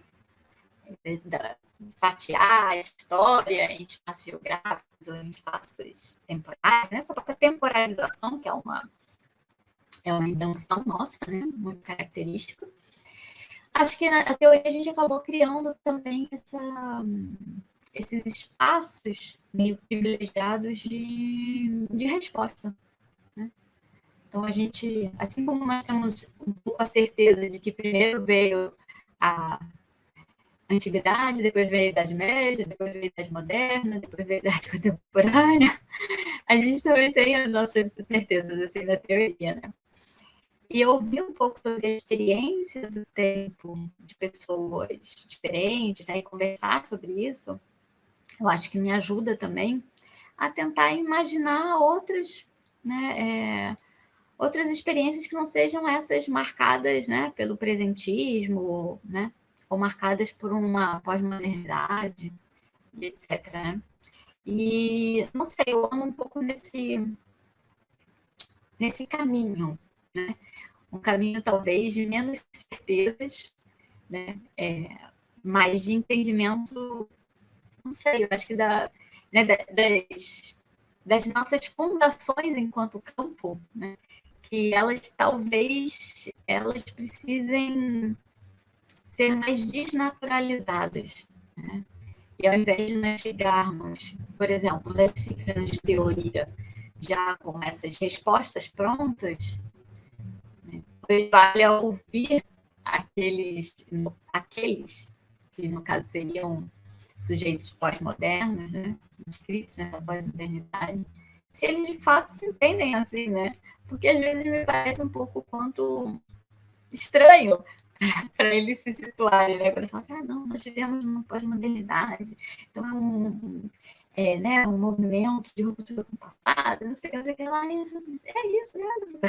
Fatiar a história em espaços geográficos ou em espaços temporais, né? Essa própria temporalização, que é uma invenção nossa, né? Muito característica. Acho que na teoria a gente acabou criando também esses espaços meio privilegiados de resposta, né? Então, a gente, assim como nós temos um pouco a certeza de que primeiro veio a antiguidade, depois veio a Idade Média, depois veio a Idade Moderna, depois veio a Idade Contemporânea, a gente também tem as nossas certezas assim, da teoria, né? E eu ouvi um pouco sobre a experiência do tempo de pessoas diferentes, né, e conversar sobre isso, eu acho que me ajuda também a tentar imaginar outras, né, outras experiências que não sejam essas marcadas, né, pelo presentismo, né, ou marcadas por uma pós-modernidade, etc. Né? E não sei, eu ando um pouco nesse caminho, né? Um caminho talvez de menos certezas, né? Mais de entendimento, não sei, eu acho que né, das nossas fundações enquanto campo, né? Que elas precisem ser mais desnaturalizadas, né? E ao invés de nós chegarmos, por exemplo, nas disciplinas de teoria, já com essas respostas prontas, né, vale a ouvir aqueles que, no caso, seriam sujeitos pós-modernos, né, inscritos nessa pós-modernidade, se eles de fato se entendem assim, né? Porque às vezes me parece um pouco quanto estranho para eles se situarem, né? Para falar assim, não, nós vivemos uma pós-modernidade, então né, um movimento de ruptura com o passado, não sei o que lá, é isso mesmo.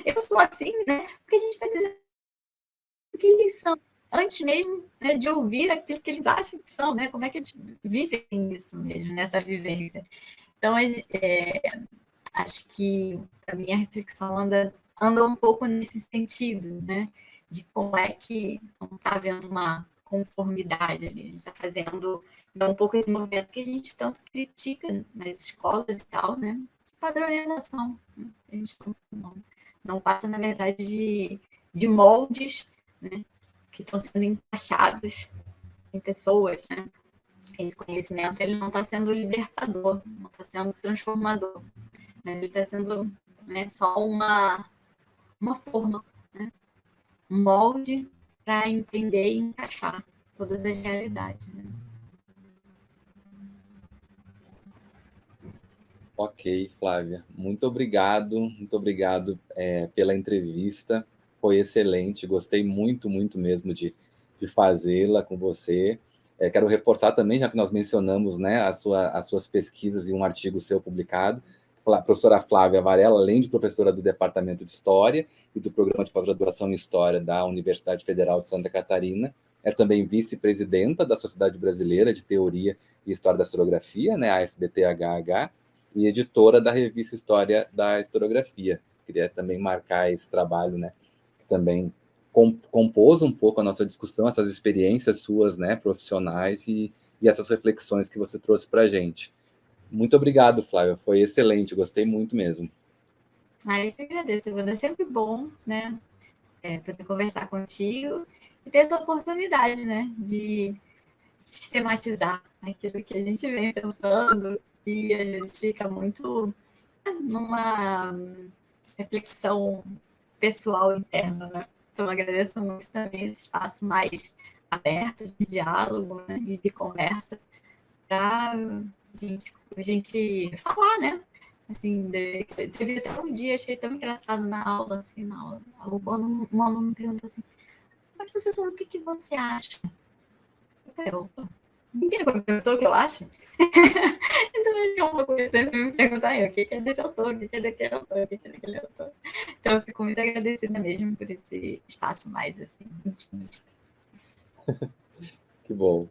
Eu sou assim, né? Porque a gente está dizendo que eles são, antes mesmo, né, de ouvir aquilo que eles acham que são, né? Como é que eles vivem isso mesmo, nessa vivência. Então, acho que a minha reflexão anda um pouco nesse sentido, né? De como é que não está havendo uma conformidade ali, a gente está fazendo um pouco esse movimento que a gente tanto critica nas escolas e tal, né? De padronização. Né? A gente não passa, na verdade, de moldes, né? Que estão sendo encaixados em pessoas, né? Esse conhecimento ele não está sendo libertador, não está sendo transformador. Ele está sendo, né, só uma forma, né? Um molde para entender e encaixar todas as realidades. Né? Ok, Flávia, muito obrigado pela entrevista, foi excelente, gostei muito, muito mesmo de fazê-la com você. Quero reforçar também, já que nós mencionamos, né, as suas pesquisas e um artigo seu publicado, a professora Flávia Varela, além de professora do Departamento de História e do Programa de Pós-Graduação em História da Universidade Federal de Santa Catarina, é também vice-presidenta da Sociedade Brasileira de Teoria e História da Historiografia, né, a ASBTHH, e editora da revista História da Historiografia. Queria também marcar esse trabalho, né, que também compôs um pouco a nossa discussão, essas experiências suas, né, profissionais e essas reflexões que você trouxe para a gente. Muito obrigado, Flávia, foi excelente, gostei muito mesmo. Eu que agradeço, Evandro. É sempre bom, né, poder conversar contigo e ter essa oportunidade, né, de sistematizar aquilo que a gente vem pensando e a gente fica muito numa reflexão pessoal interna, né? Então, agradeço muito também esse espaço mais aberto de diálogo, né, e de conversa para a gente falar, né? Assim, teve até um dia, achei tão engraçado na aula, assim, um aluno perguntou assim, mas professor, o que você acha? Eu falei, opa, ninguém perguntou o que eu acho? Então eu vou começando a me perguntar o que é desse autor, o que é daquele autor, o que é daquele autor. Então eu fico muito agradecida mesmo por esse espaço mais assim, intimista. Que bom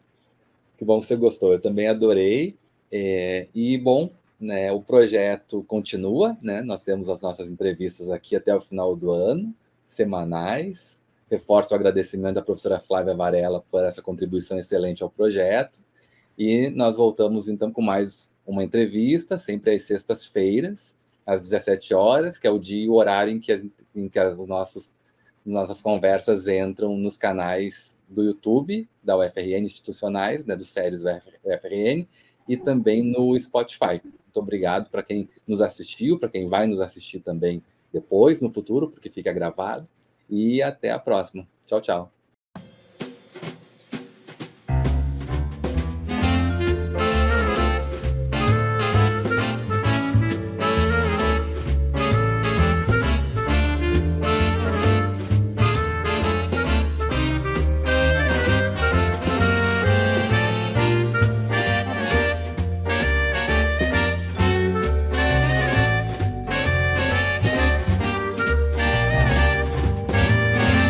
que você gostou, eu também adorei. E, bom, né, o projeto continua, né? Nós temos as nossas entrevistas aqui até o final do ano, semanais. Reforço o agradecimento à professora Flávia Varela por essa contribuição excelente ao projeto. E nós voltamos, então, com mais uma entrevista, sempre às sextas-feiras, às 17 horas, que é o dia e o horário em que nossas conversas entram nos canais do YouTube, da UFRN institucionais, né, dos séries UFRN, e também no Spotify. Muito obrigado para quem nos assistiu, para quem vai nos assistir também depois, no futuro, porque fica gravado. E até a próxima. Tchau, tchau.